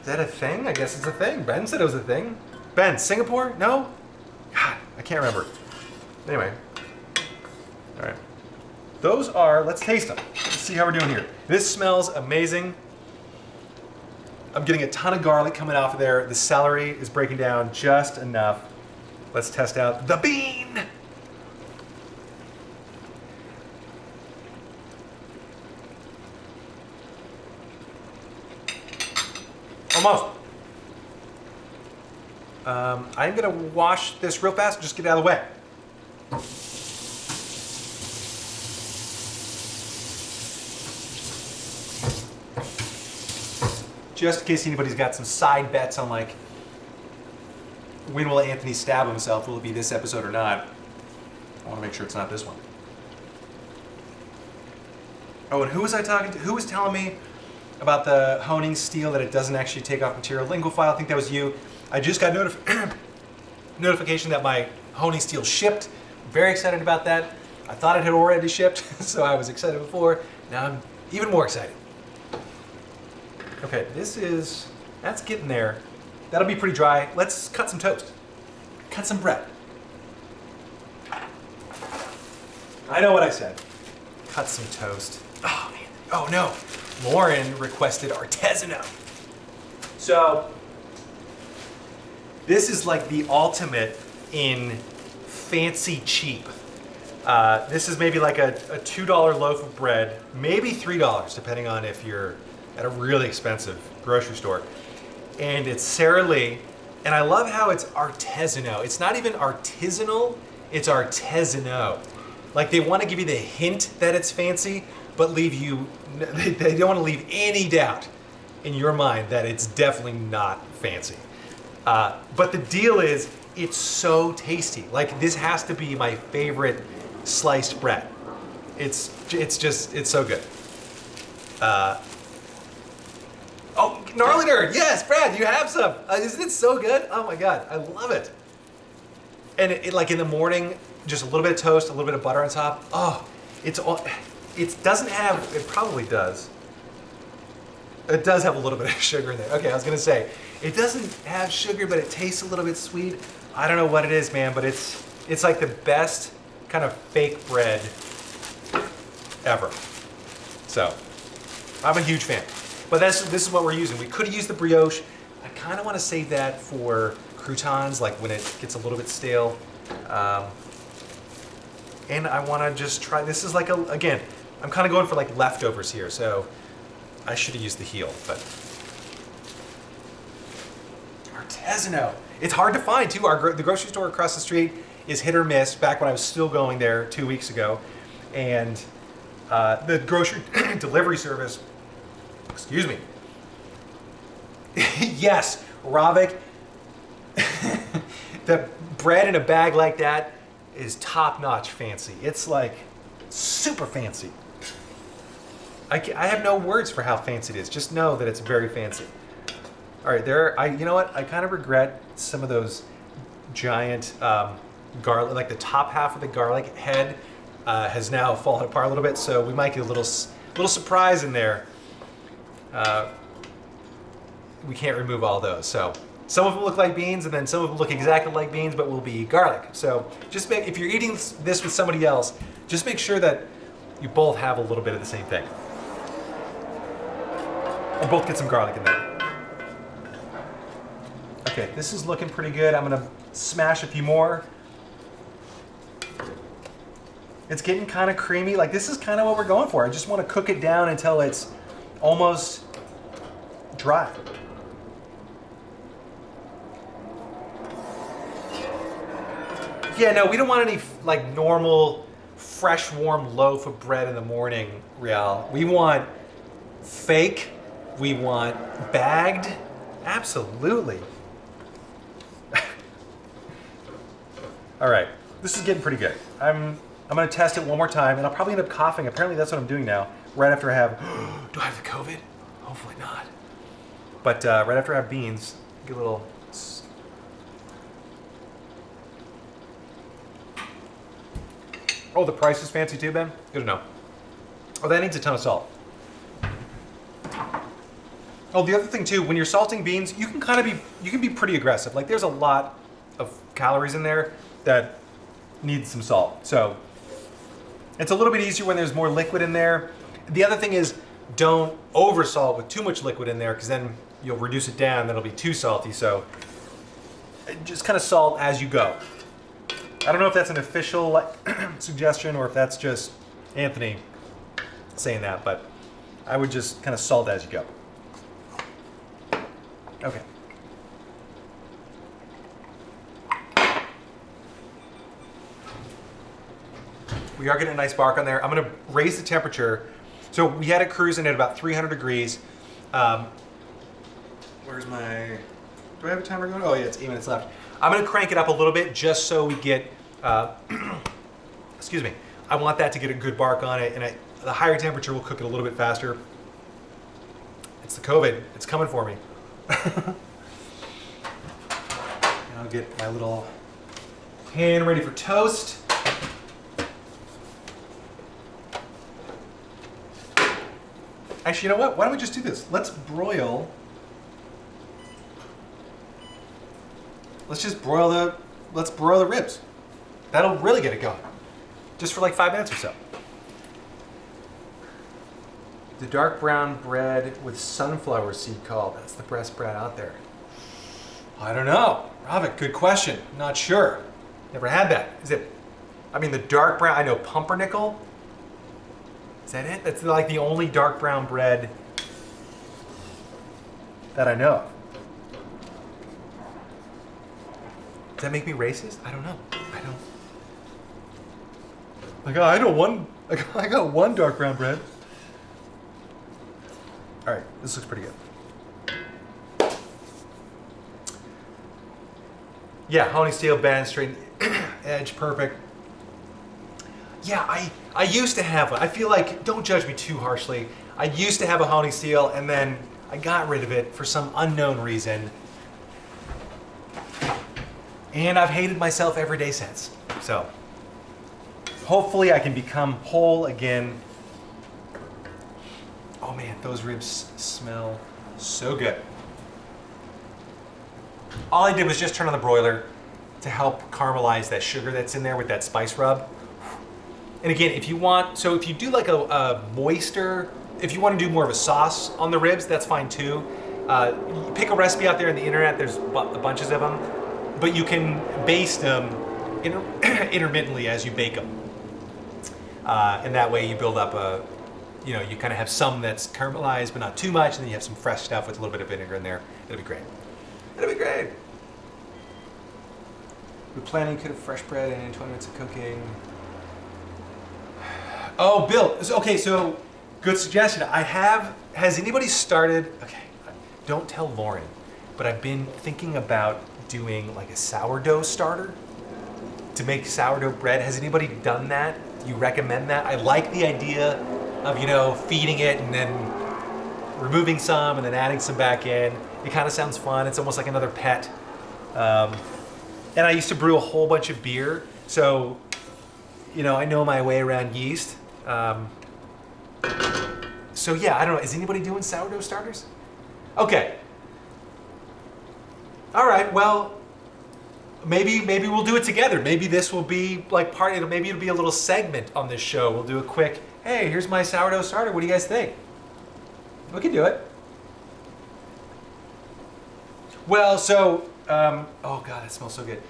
Is that a thing? I guess it's a thing. Ben said it was a thing. Ben, Singapore? No? God, I can't remember. Anyway. All right. Those are, let's taste them. Let's see how we're doing here. This smells amazing. I'm getting a ton of garlic coming off of there. The celery is breaking down just enough. Let's test out the bean. Almost. I'm gonna wash this real fast, just get it out of the way. Just in case anybody's got some side bets on like, when will Anthony stab himself? Will it be this episode or not? I want to make sure it's not this one. Oh, and who was I talking to? Who was telling me about the honing steel, that it doesn't actually take off material? Linguifile, I think that was you. I just got notification that my honing steel shipped. Very excited about that. I thought it had already shipped, so I was excited before. Now I'm even more excited. Okay, that's getting there. That'll be pretty dry. Let's cut some toast. Cut some bread. I know what I said. Cut some toast. Oh, man. Oh, no. Lauren requested artisanal. So, this is like the ultimate in fancy cheap. This is maybe like a $2 loaf of bread, maybe $3, depending on if you're at a really expensive grocery store. And it's Sara Lee, and I love how it's artisanal. It's not even artisanal, it's artisanal. Like, they want to give you the hint that it's fancy, but they don't want to leave any doubt in your mind that it's definitely not fancy. But the deal is, it's so tasty. Like, this has to be my favorite sliced bread. It's so good. Oh, Gnarly Nerd, yes, Brad, you have some. Isn't it so good? Oh my God, I love it. And it like in the morning, just a little bit of toast, a little bit of butter on top. Oh, it doesn't have, it probably does. It does have a little bit of sugar in there. Okay, I was gonna say, it doesn't have sugar, but it tastes a little bit sweet. I don't know what it is, man, but it's like the best kind of fake bread ever. So, I'm a huge fan. But this is what we're using. We could have used the brioche. I kind of want to save that for croutons, like when it gets a little bit stale. And I want to just try, this is like, again, I'm kind of going for like leftovers here, so I should have used the heel, but. Artisanal. It's hard to find too. The grocery store across the street is hit or miss, back when I was still going there 2 weeks ago. And the grocery delivery service, excuse me. Yes, Ravik. The bread in a bag like that is top-notch fancy. It's like super fancy. I have no words for how fancy it is. Just know that it's very fancy. All right, you know what? I kind of regret some of those giant garlic, like the top half of the garlic head has now fallen apart a little bit, so we might get a little surprise in there. We can't remove all those. So some of them look like beans, and then some of them look exactly like beans, but will be garlic. So if you're eating this with somebody else, just make sure that you both have a little bit of the same thing. Or both get some garlic in there. Okay, this is looking pretty good. I'm gonna smash a few more. It's getting kind of creamy. Like, this is kind of what we're going for. I just want to cook it down until it's almost dry. Yeah, no, we don't want any like normal, fresh, warm loaf of bread in the morning, Rial. We want fake. We want bagged. Absolutely. All right, this is getting pretty good. I'm gonna test it one more time, and I'll probably end up coughing. Apparently, that's what I'm doing now. Right after I have, do I have the COVID? Hopefully not. But right after I have beans, get a little. Oh, the price is fancy too, Ben? Good to know. Oh, that needs a ton of salt. Oh, the other thing too, when you're salting beans, you can be pretty aggressive. Like, there's a lot of calories in there that need some salt. So it's a little bit easier when there's more liquid in there. The other thing is, don't over salt with too much liquid in there, because then you'll reduce it down, then it'll be too salty. So just kind of salt as you go. I don't know if that's an official suggestion or if that's just Anthony saying that, but I would just kind of salt as you go. Okay. We are getting a nice bark on there. I'm gonna raise the temperature. So we had it cruising at about 300 degrees. Where's my, do I have a timer going? Oh yeah, it's 8 minutes left. I'm gonna crank it up a little bit just so we get, excuse me. I want that to get a good bark on it, and the higher temperature will cook it a little bit faster. It's the COVID, it's coming for me. And I'll get my little pan ready for toast. Actually, you know what? Why don't we just do this? Let's just broil the ribs. That'll really get it going. Just for like 5 minutes or so. The dark brown bread with sunflower seed called. That's the best bread out there. I don't know. Ravik, good question. Not sure. Never had that. Is it, I mean, the dark brown, I know pumpernickel. Is that it? That's like the only dark brown bread that I know. Does that make me racist? I don't know. I got one dark brown bread. All right, this looks pretty good. Yeah, honey steel band, straight edge, perfect. Yeah, I used to have one. I feel like, don't judge me too harshly. I used to have a honey steel and then I got rid of it for some unknown reason. And I've hated myself every day since. So, hopefully I can become whole again. Oh man, those ribs smell so good. All I did was just turn on the broiler to help caramelize that sugar that's in there with that spice rub. And again, if you want, so if you do like a moister, if you want to do more of a sauce on the ribs, that's fine too. You pick a recipe out there on the internet, there's bunches of them, but you can baste them intermittently as you bake them. And that way you build up you kind of have some that's caramelized, but not too much, and then you have some fresh stuff with a little bit of vinegar in there. It'll be great. It'll be great. We're planning could have fresh bread and 20 minutes of cooking. Oh, Bill. Okay, so good suggestion. Has anybody started, okay, don't tell Lauren, but I've been thinking about doing like a sourdough starter to make sourdough bread. Has anybody done that? Do you recommend that? I like the idea of, feeding it and then removing some and then adding some back in. It kind of sounds fun. It's almost like another pet. And I used to brew a whole bunch of beer. So, I know my way around yeast. So yeah, I don't know. Is anybody doing sourdough starters? Okay. All right. Well, maybe we'll do it together. Maybe this will be like maybe it'll be a little segment on this show. We'll do a quick, hey, here's my sourdough starter. What do you guys think? We can do it. Well, so, oh God, that smells so good.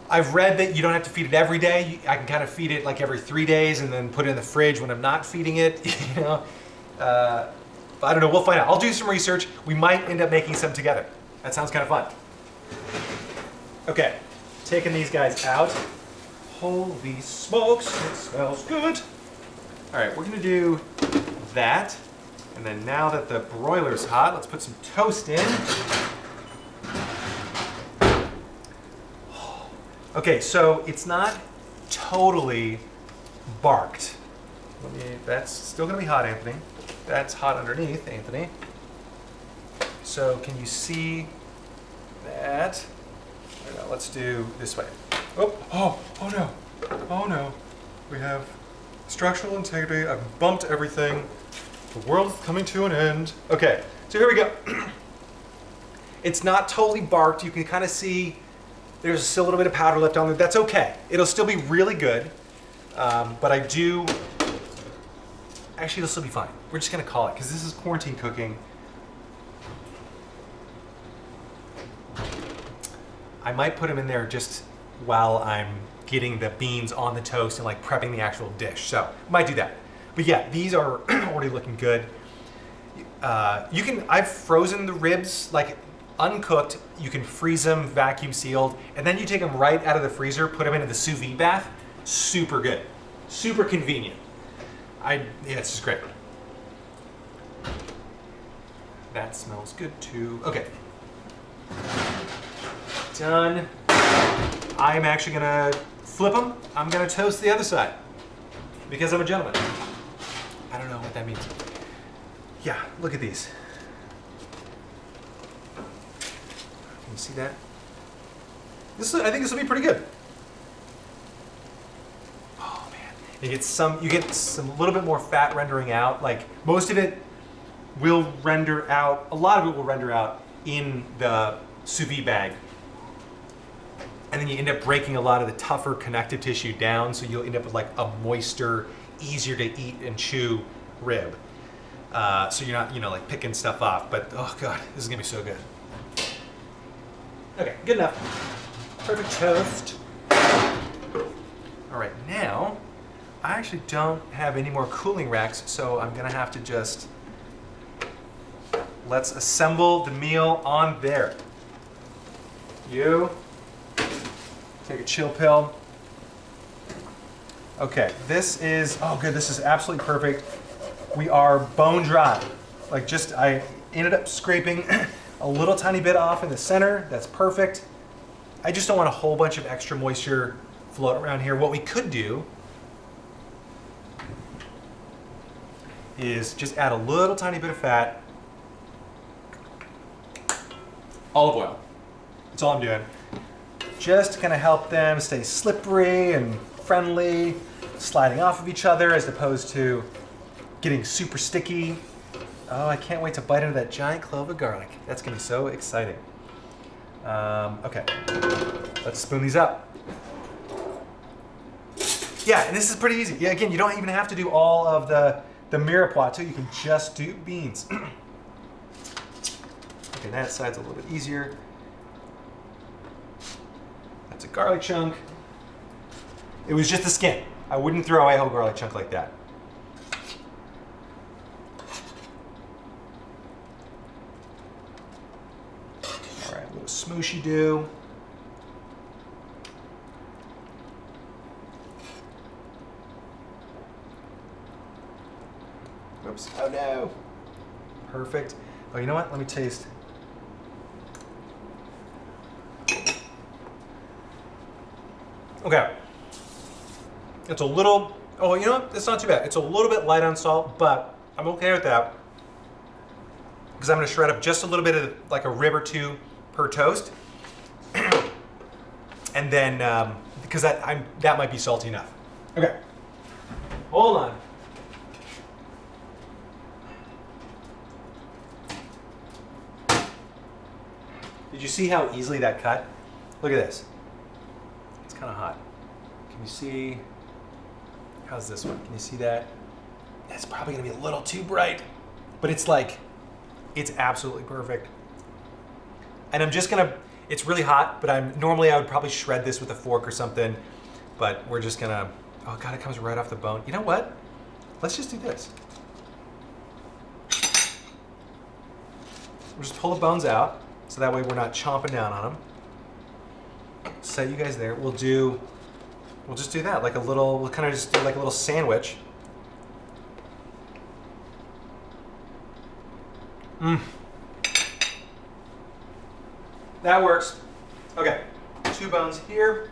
I've read that you don't have to feed it every day. I can kind of feed it like every 3 days and then put it in the fridge when I'm not feeding it, I don't know, we'll find out. I'll do some research. We might end up making some together. That sounds kind of fun. Okay, taking these guys out. Holy smokes, it smells good. All right, we're gonna do that. And then now that the broiler's hot, let's put some toast in. Okay, so it's not totally barked. That's still gonna be hot, Anthony. That's hot underneath, Anthony. So can you see that? No, let's do this way. Oh no. We have structural integrity. I've bumped everything. The world's coming to an end. Okay, so here we go. It's not totally barked. You can kind of see there's still a little bit of powder left on there. That's okay. It'll still be really good. But actually it'll still be fine. We're just gonna call it, because this is quarantine cooking. I might put them in there just while I'm getting the beans on the toast and like prepping the actual dish. So might do that. But yeah, these are already looking good. I've frozen the ribs, like uncooked. You can freeze them, vacuum sealed, and then you take them right out of the freezer, put them into the sous vide bath. Super good. Super convenient. Yeah, it's just great. That smells good too. Okay. Done. I'm actually gonna flip them. I'm gonna toast the other side because I'm a gentleman. I don't know what that means. Yeah, look at these. Can you see that? I think this will be pretty good. Oh man, you get some a little bit more fat rendering out. Like most of it will render out. A lot of it will render out in the sous vide bag, and then you end up breaking a lot of the tougher connective tissue down, so you'll end up with like a moister, easier to eat and chew rib. So you're not, like picking stuff off. But oh god, this is gonna be so good. Okay, good enough. Perfect toast. All right, now I actually don't have any more cooling racks, so I'm gonna have to just let's assemble the meal on there. You take a chill pill. Okay, this is, oh good, this is absolutely perfect. We are bone dry. Like I ended up scraping a little tiny bit off in the center. That's perfect. I just don't want a whole bunch of extra moisture float around here. What we could do is just add a little tiny bit of fat. Olive oil. That's all I'm doing. Just gonna help them stay slippery and friendly, sliding off of each other as opposed to getting super sticky. Oh, I can't wait to bite into that giant clove of garlic. That's gonna be so exciting. Okay, let's spoon these up. Yeah, and this is pretty easy. Yeah, again, you don't even have to do all of the mirepoix too. You can just do beans. Okay, that side's a little bit easier. That's a garlic chunk. It was just the skin. I wouldn't throw away a whole garlic chunk like that. All right, a little smooshy do. Oops, oh no. Perfect. Oh, you know what? Let me taste. Okay. It's a little, oh, you know what? It's not too bad. It's a little bit light on salt, but I'm okay with that because I'm going to shred up just a little bit of like a rib or two per toast. And then, because that might be salty enough. Okay. Hold on. Did you see how easily that cut? Look at this. It's kind of hot. Can you see? How's this one? Can you see that? It's probably gonna be a little too bright, but it's absolutely perfect. And I'm just gonna, it's really hot, but normally I would probably shred this with a fork or something, but we're just gonna, oh God, it comes right off the bone. You know what? Let's just do this. We'll just pull the bones out, so that way we're not chomping down on them. Set you guys there. We'll just do that, we'll kind of just do like a little sandwich. That works. Okay, 2 bones here.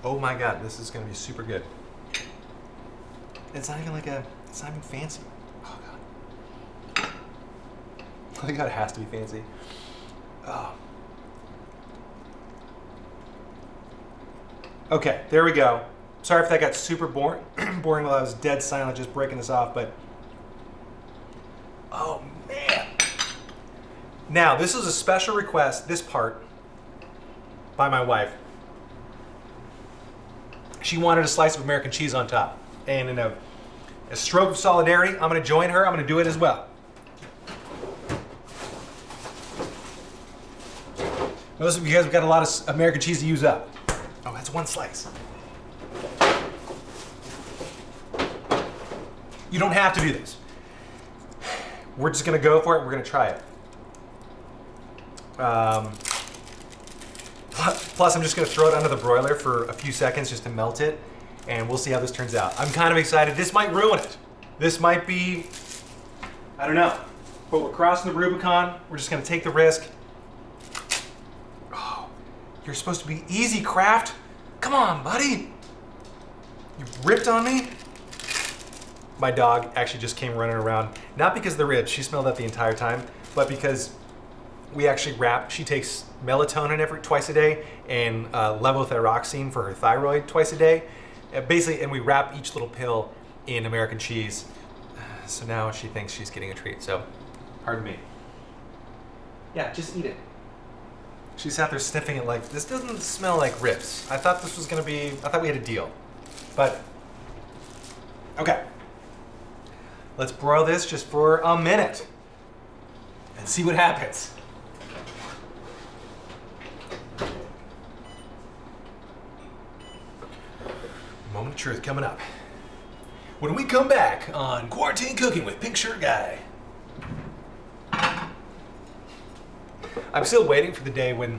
Oh my God, this is gonna be super good. It's not even it's not even fancy. Oh God. I think it has to be fancy. Oh. Okay, there we go. Sorry if that got super boring while I was dead silent just breaking this off, but oh man. Now, this is a special request, this part, by my wife. She wanted a slice of American cheese on top. And in a stroke of solidarity, I'm gonna join her, I'm gonna do it as well. Most of you guys have got a lot of American cheese to use up. Oh, that's 1 slice. You don't have to do this. We're just gonna go for it, we're gonna try it. Plus, I'm just gonna throw it under the broiler for a few seconds just to melt it, and we'll see how this turns out. I'm kind of excited. This might ruin it. This might be, I don't know, but we're crossing the Rubicon. We're just gonna take the risk. Oh, you're supposed to be easy, Kraft. Come on, buddy. You ripped on me. My dog actually just came running around, not because of the ribs, she smelled that the entire time, but because we actually wrap, she takes melatonin twice a day and levothyroxine for her thyroid twice a day. Basically, and we wrap each little pill in American cheese. So now she thinks she's getting a treat, so pardon me. Yeah, just eat it. She sat there sniffing it like, this doesn't smell like ribs. I thought this was gonna be, I thought we had a deal. But, okay. Let's broil this just for a minute and see what happens. Moment of truth coming up. When we come back on Quarantine Cooking with Pink Shirt Guy. I'm still waiting for the day when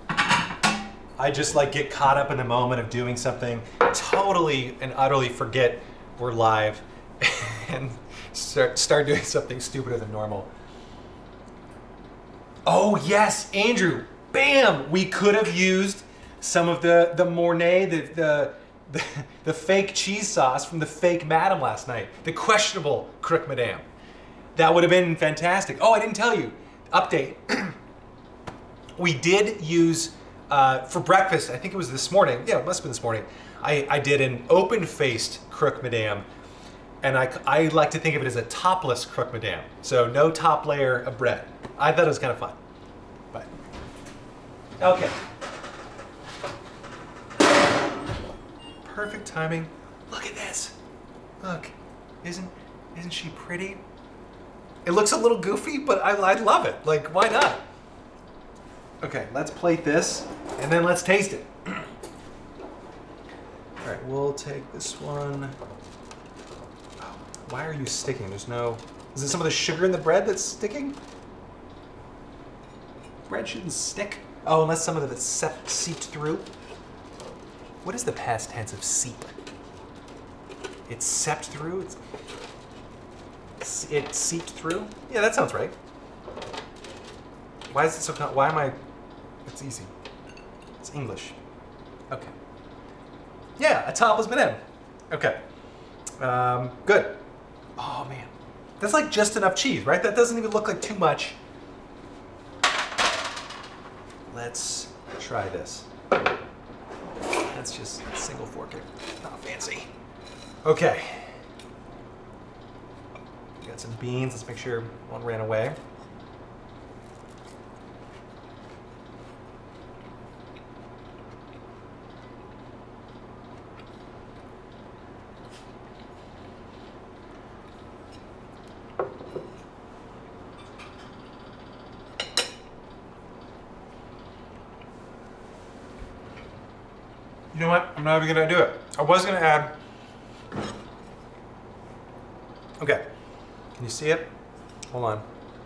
I just like get caught up in the moment of doing something, totally and utterly forget we're live and start doing something stupider than normal. Oh yes, Andrew, bam! We could have used some of the Mornay, the fake cheese sauce from the fake Madame last night. The questionable Croque Madame. That would have been fantastic. Oh, I didn't tell you. Update. We did use, for breakfast, I think it was this morning. Yeah, it must have been this morning. I did an open-faced Croque Madame. And I like to think of it as a topless Croque Madame. So no top layer of bread. I thought it was kind of fun. But, okay. Perfect timing. Look at this. Look, isn't she pretty? It looks a little goofy, but I love it. Like, why not? Okay, let's plate this, and then let's taste it. All right, we'll take this one. Oh, why are you sticking? Is it some of the sugar in the bread that's sticking? Bread shouldn't stick. Oh, unless some of it's seeped through. What is the past tense of seep? It's seeped through? It seeped through? Yeah, that sounds right. Why is it so why am I... It's easy. It's English. Okay. Yeah, a topless Madame. Okay. Good. Oh, man. That's like just enough cheese, right? That doesn't even look like too much. Let's try this. That's just single fork it. Not fancy. Okay. Got some beans. Let's make sure one ran away. You know what? I'm not even gonna do it. I was gonna add. Okay. Can you see it? Hold on.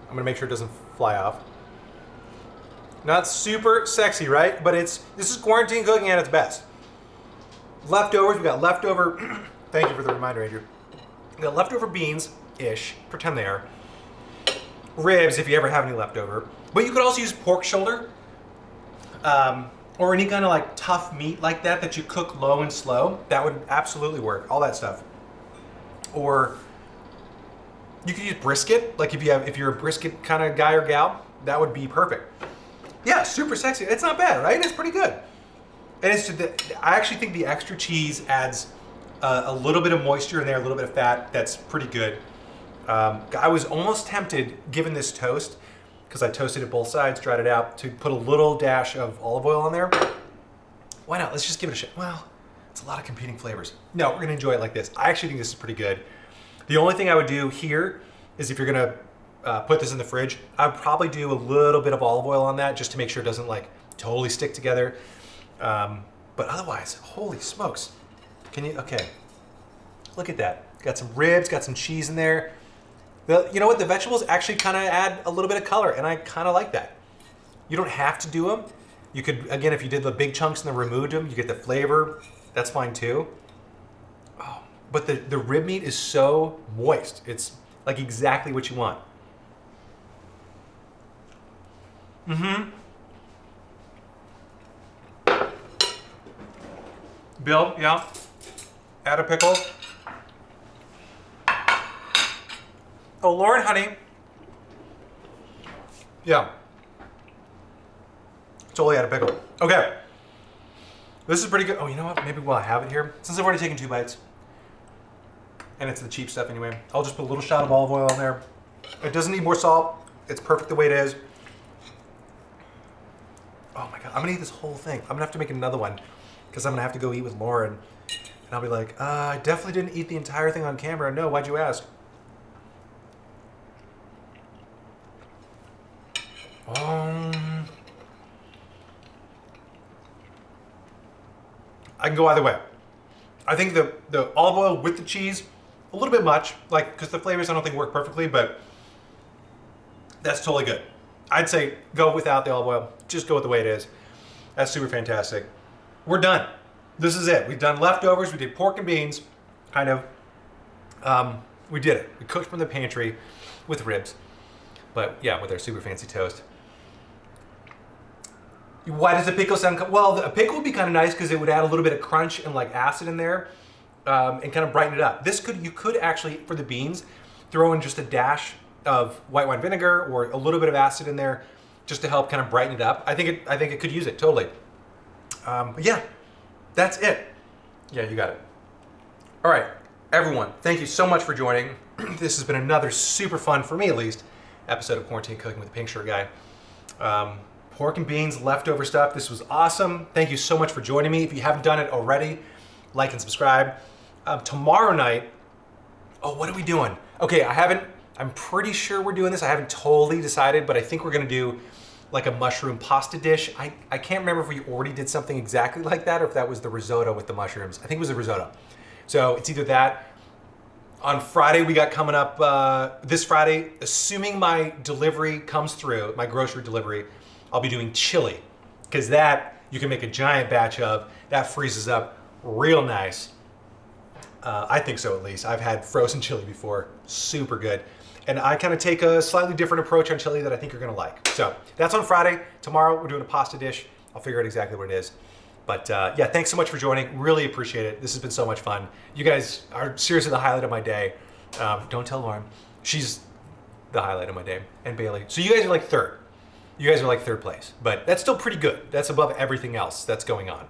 I'm gonna make sure it doesn't fly off. Not super sexy, right? But this is quarantine cooking at its best. Leftovers, we got leftover. Thank you for the reminder, Andrew. We got leftover beans-ish. Pretend they are. Ribs, if you ever have any leftover. But you could also use pork shoulder. Or any kind of like tough meat like that you cook low and slow. That would absolutely work. All that stuff. Or you could use brisket. Like if you're a brisket kind of guy or gal, that would be perfect. Yeah, super sexy. It's not bad, right? It's pretty good. And I actually think the extra cheese adds a little bit of moisture in there, a little bit of fat. That's pretty good. I was almost tempted, given this toast, because I toasted it both sides, dried it out, to put a little dash of olive oil on there. Why not? Let's just give it a shot. Well, it's a lot of competing flavors. No, we're gonna enjoy it like this. I actually think this is pretty good. The only thing I would do here is if you're gonna put this in the fridge, I'd probably do a little bit of olive oil on that just to make sure it doesn't like totally stick together. But otherwise, holy smokes. Okay. Look at that. Got some ribs, got some cheese in there. You know what? The vegetables actually kind of add a little bit of color, and I kind of like that. You don't have to do them. You could, again, if you did the big chunks and then removed them, you get the flavor. That's fine too. Oh, but the rib meat is so moist. It's like exactly what you want. Mm-hmm. Bill, yeah. Add a pickle. Oh, Lauren, honey. Yeah. Totally add a pickle. Okay. This is pretty good. Oh, you know what? Maybe while I have it here, since I've already taken 2 bites, and it's the cheap stuff anyway, I'll just put a little shot of olive oil on there. It doesn't need more salt. It's perfect the way it is. Oh my God, I'm gonna eat this whole thing. I'm gonna have to make another one because I'm gonna have to go eat with Lauren. And I'll be like, I definitely didn't eat the entire thing on camera. No, why'd you ask? I can go either way. I think the olive oil with the cheese, a little bit much, like, because the flavors I don't think work perfectly, but that's totally good. I'd say go without the olive oil. Just go with the way it is. That's super fantastic. We're done. This is it. We've done leftovers. We did pork and beans, kind of. We did it. We cooked from the pantry with ribs, but yeah, with our super fancy toast. Why does a pickle sound? Well, a pickle would be kind of nice because it would add a little bit of crunch and like acid in there, and kind of brighten it up. You could actually, for the beans, throw in just a dash of white wine vinegar or a little bit of acid in there, just to help kind of brighten it up. I think it could use it totally. But yeah, that's it. Yeah, you got it. All right, everyone, thank you so much for joining. This has been another super fun, for me at least, episode of Quarantine Cooking with the Pink Shirt Guy. Pork and beans, leftover stuff. This was awesome. Thank you so much for joining me. If you haven't done it already, like and subscribe. Tomorrow night, oh, what are we doing? Okay, I'm pretty sure we're doing this. I haven't totally decided, but I think we're gonna do like a mushroom pasta dish. I can't remember if we already did something exactly like that or if that was the risotto with the mushrooms. I think it was a risotto. So it's either that. On Friday, we got coming up, this Friday, assuming my delivery comes through, my grocery delivery, I'll be doing chili, because that you can make a giant batch of. That freezes up real nice. I think so, at least. I've had frozen chili before, super good. And I kind of take a slightly different approach on chili that I think you're gonna like. So that's on Friday. Tomorrow, we're doing a pasta dish. I'll figure out exactly what it is. But yeah, thanks so much for joining. Really appreciate it. This has been so much fun. You guys are seriously the highlight of my day. Don't tell Lauren. She's the highlight of my day. And Bailey. So you guys are like third. You guys are like third place. But that's still pretty good. That's above everything else that's going on.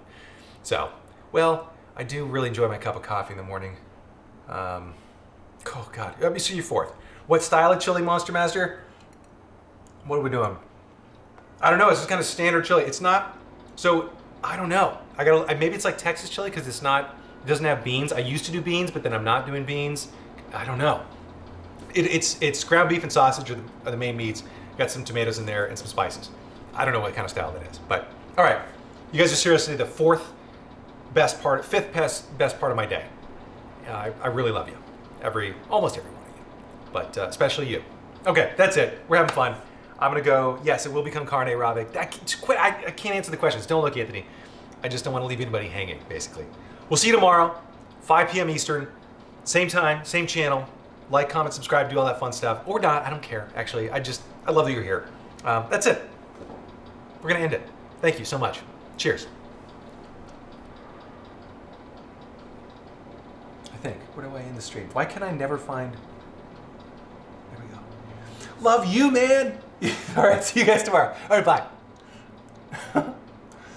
So, well, I do really enjoy my cup of coffee in the morning. Oh, God. Let me see you fourth. What style of chili, Monster Master? What are we doing? I don't know. It's just kind of standard chili. It's not... So... I don't know. Maybe it's like Texas chili because it doesn't have beans. I used to do beans, but then I'm not doing beans. I don't know. It's ground beef and sausage are the main meats. Got some tomatoes in there and some spices. I don't know what kind of style that is, but all right. You guys are seriously the fifth best part of my day. I really love you. Almost every one of you, but especially you. Okay, that's it. We're having fun. I'm gonna go, yes, it will become carne arabic. I can't answer the questions. Don't look, Anthony. I just don't want to leave anybody hanging, basically. We'll see you tomorrow, 5 p.m. Eastern, same time, same channel. Like, comment, subscribe, do all that fun stuff. Or not, I don't care, actually. I love that you're here. That's it. We're gonna end it. Thank you so much. Cheers. I think, where do I end the stream? Why can I never find... There we go. Love you, man. All right, see you guys tomorrow. All right, bye.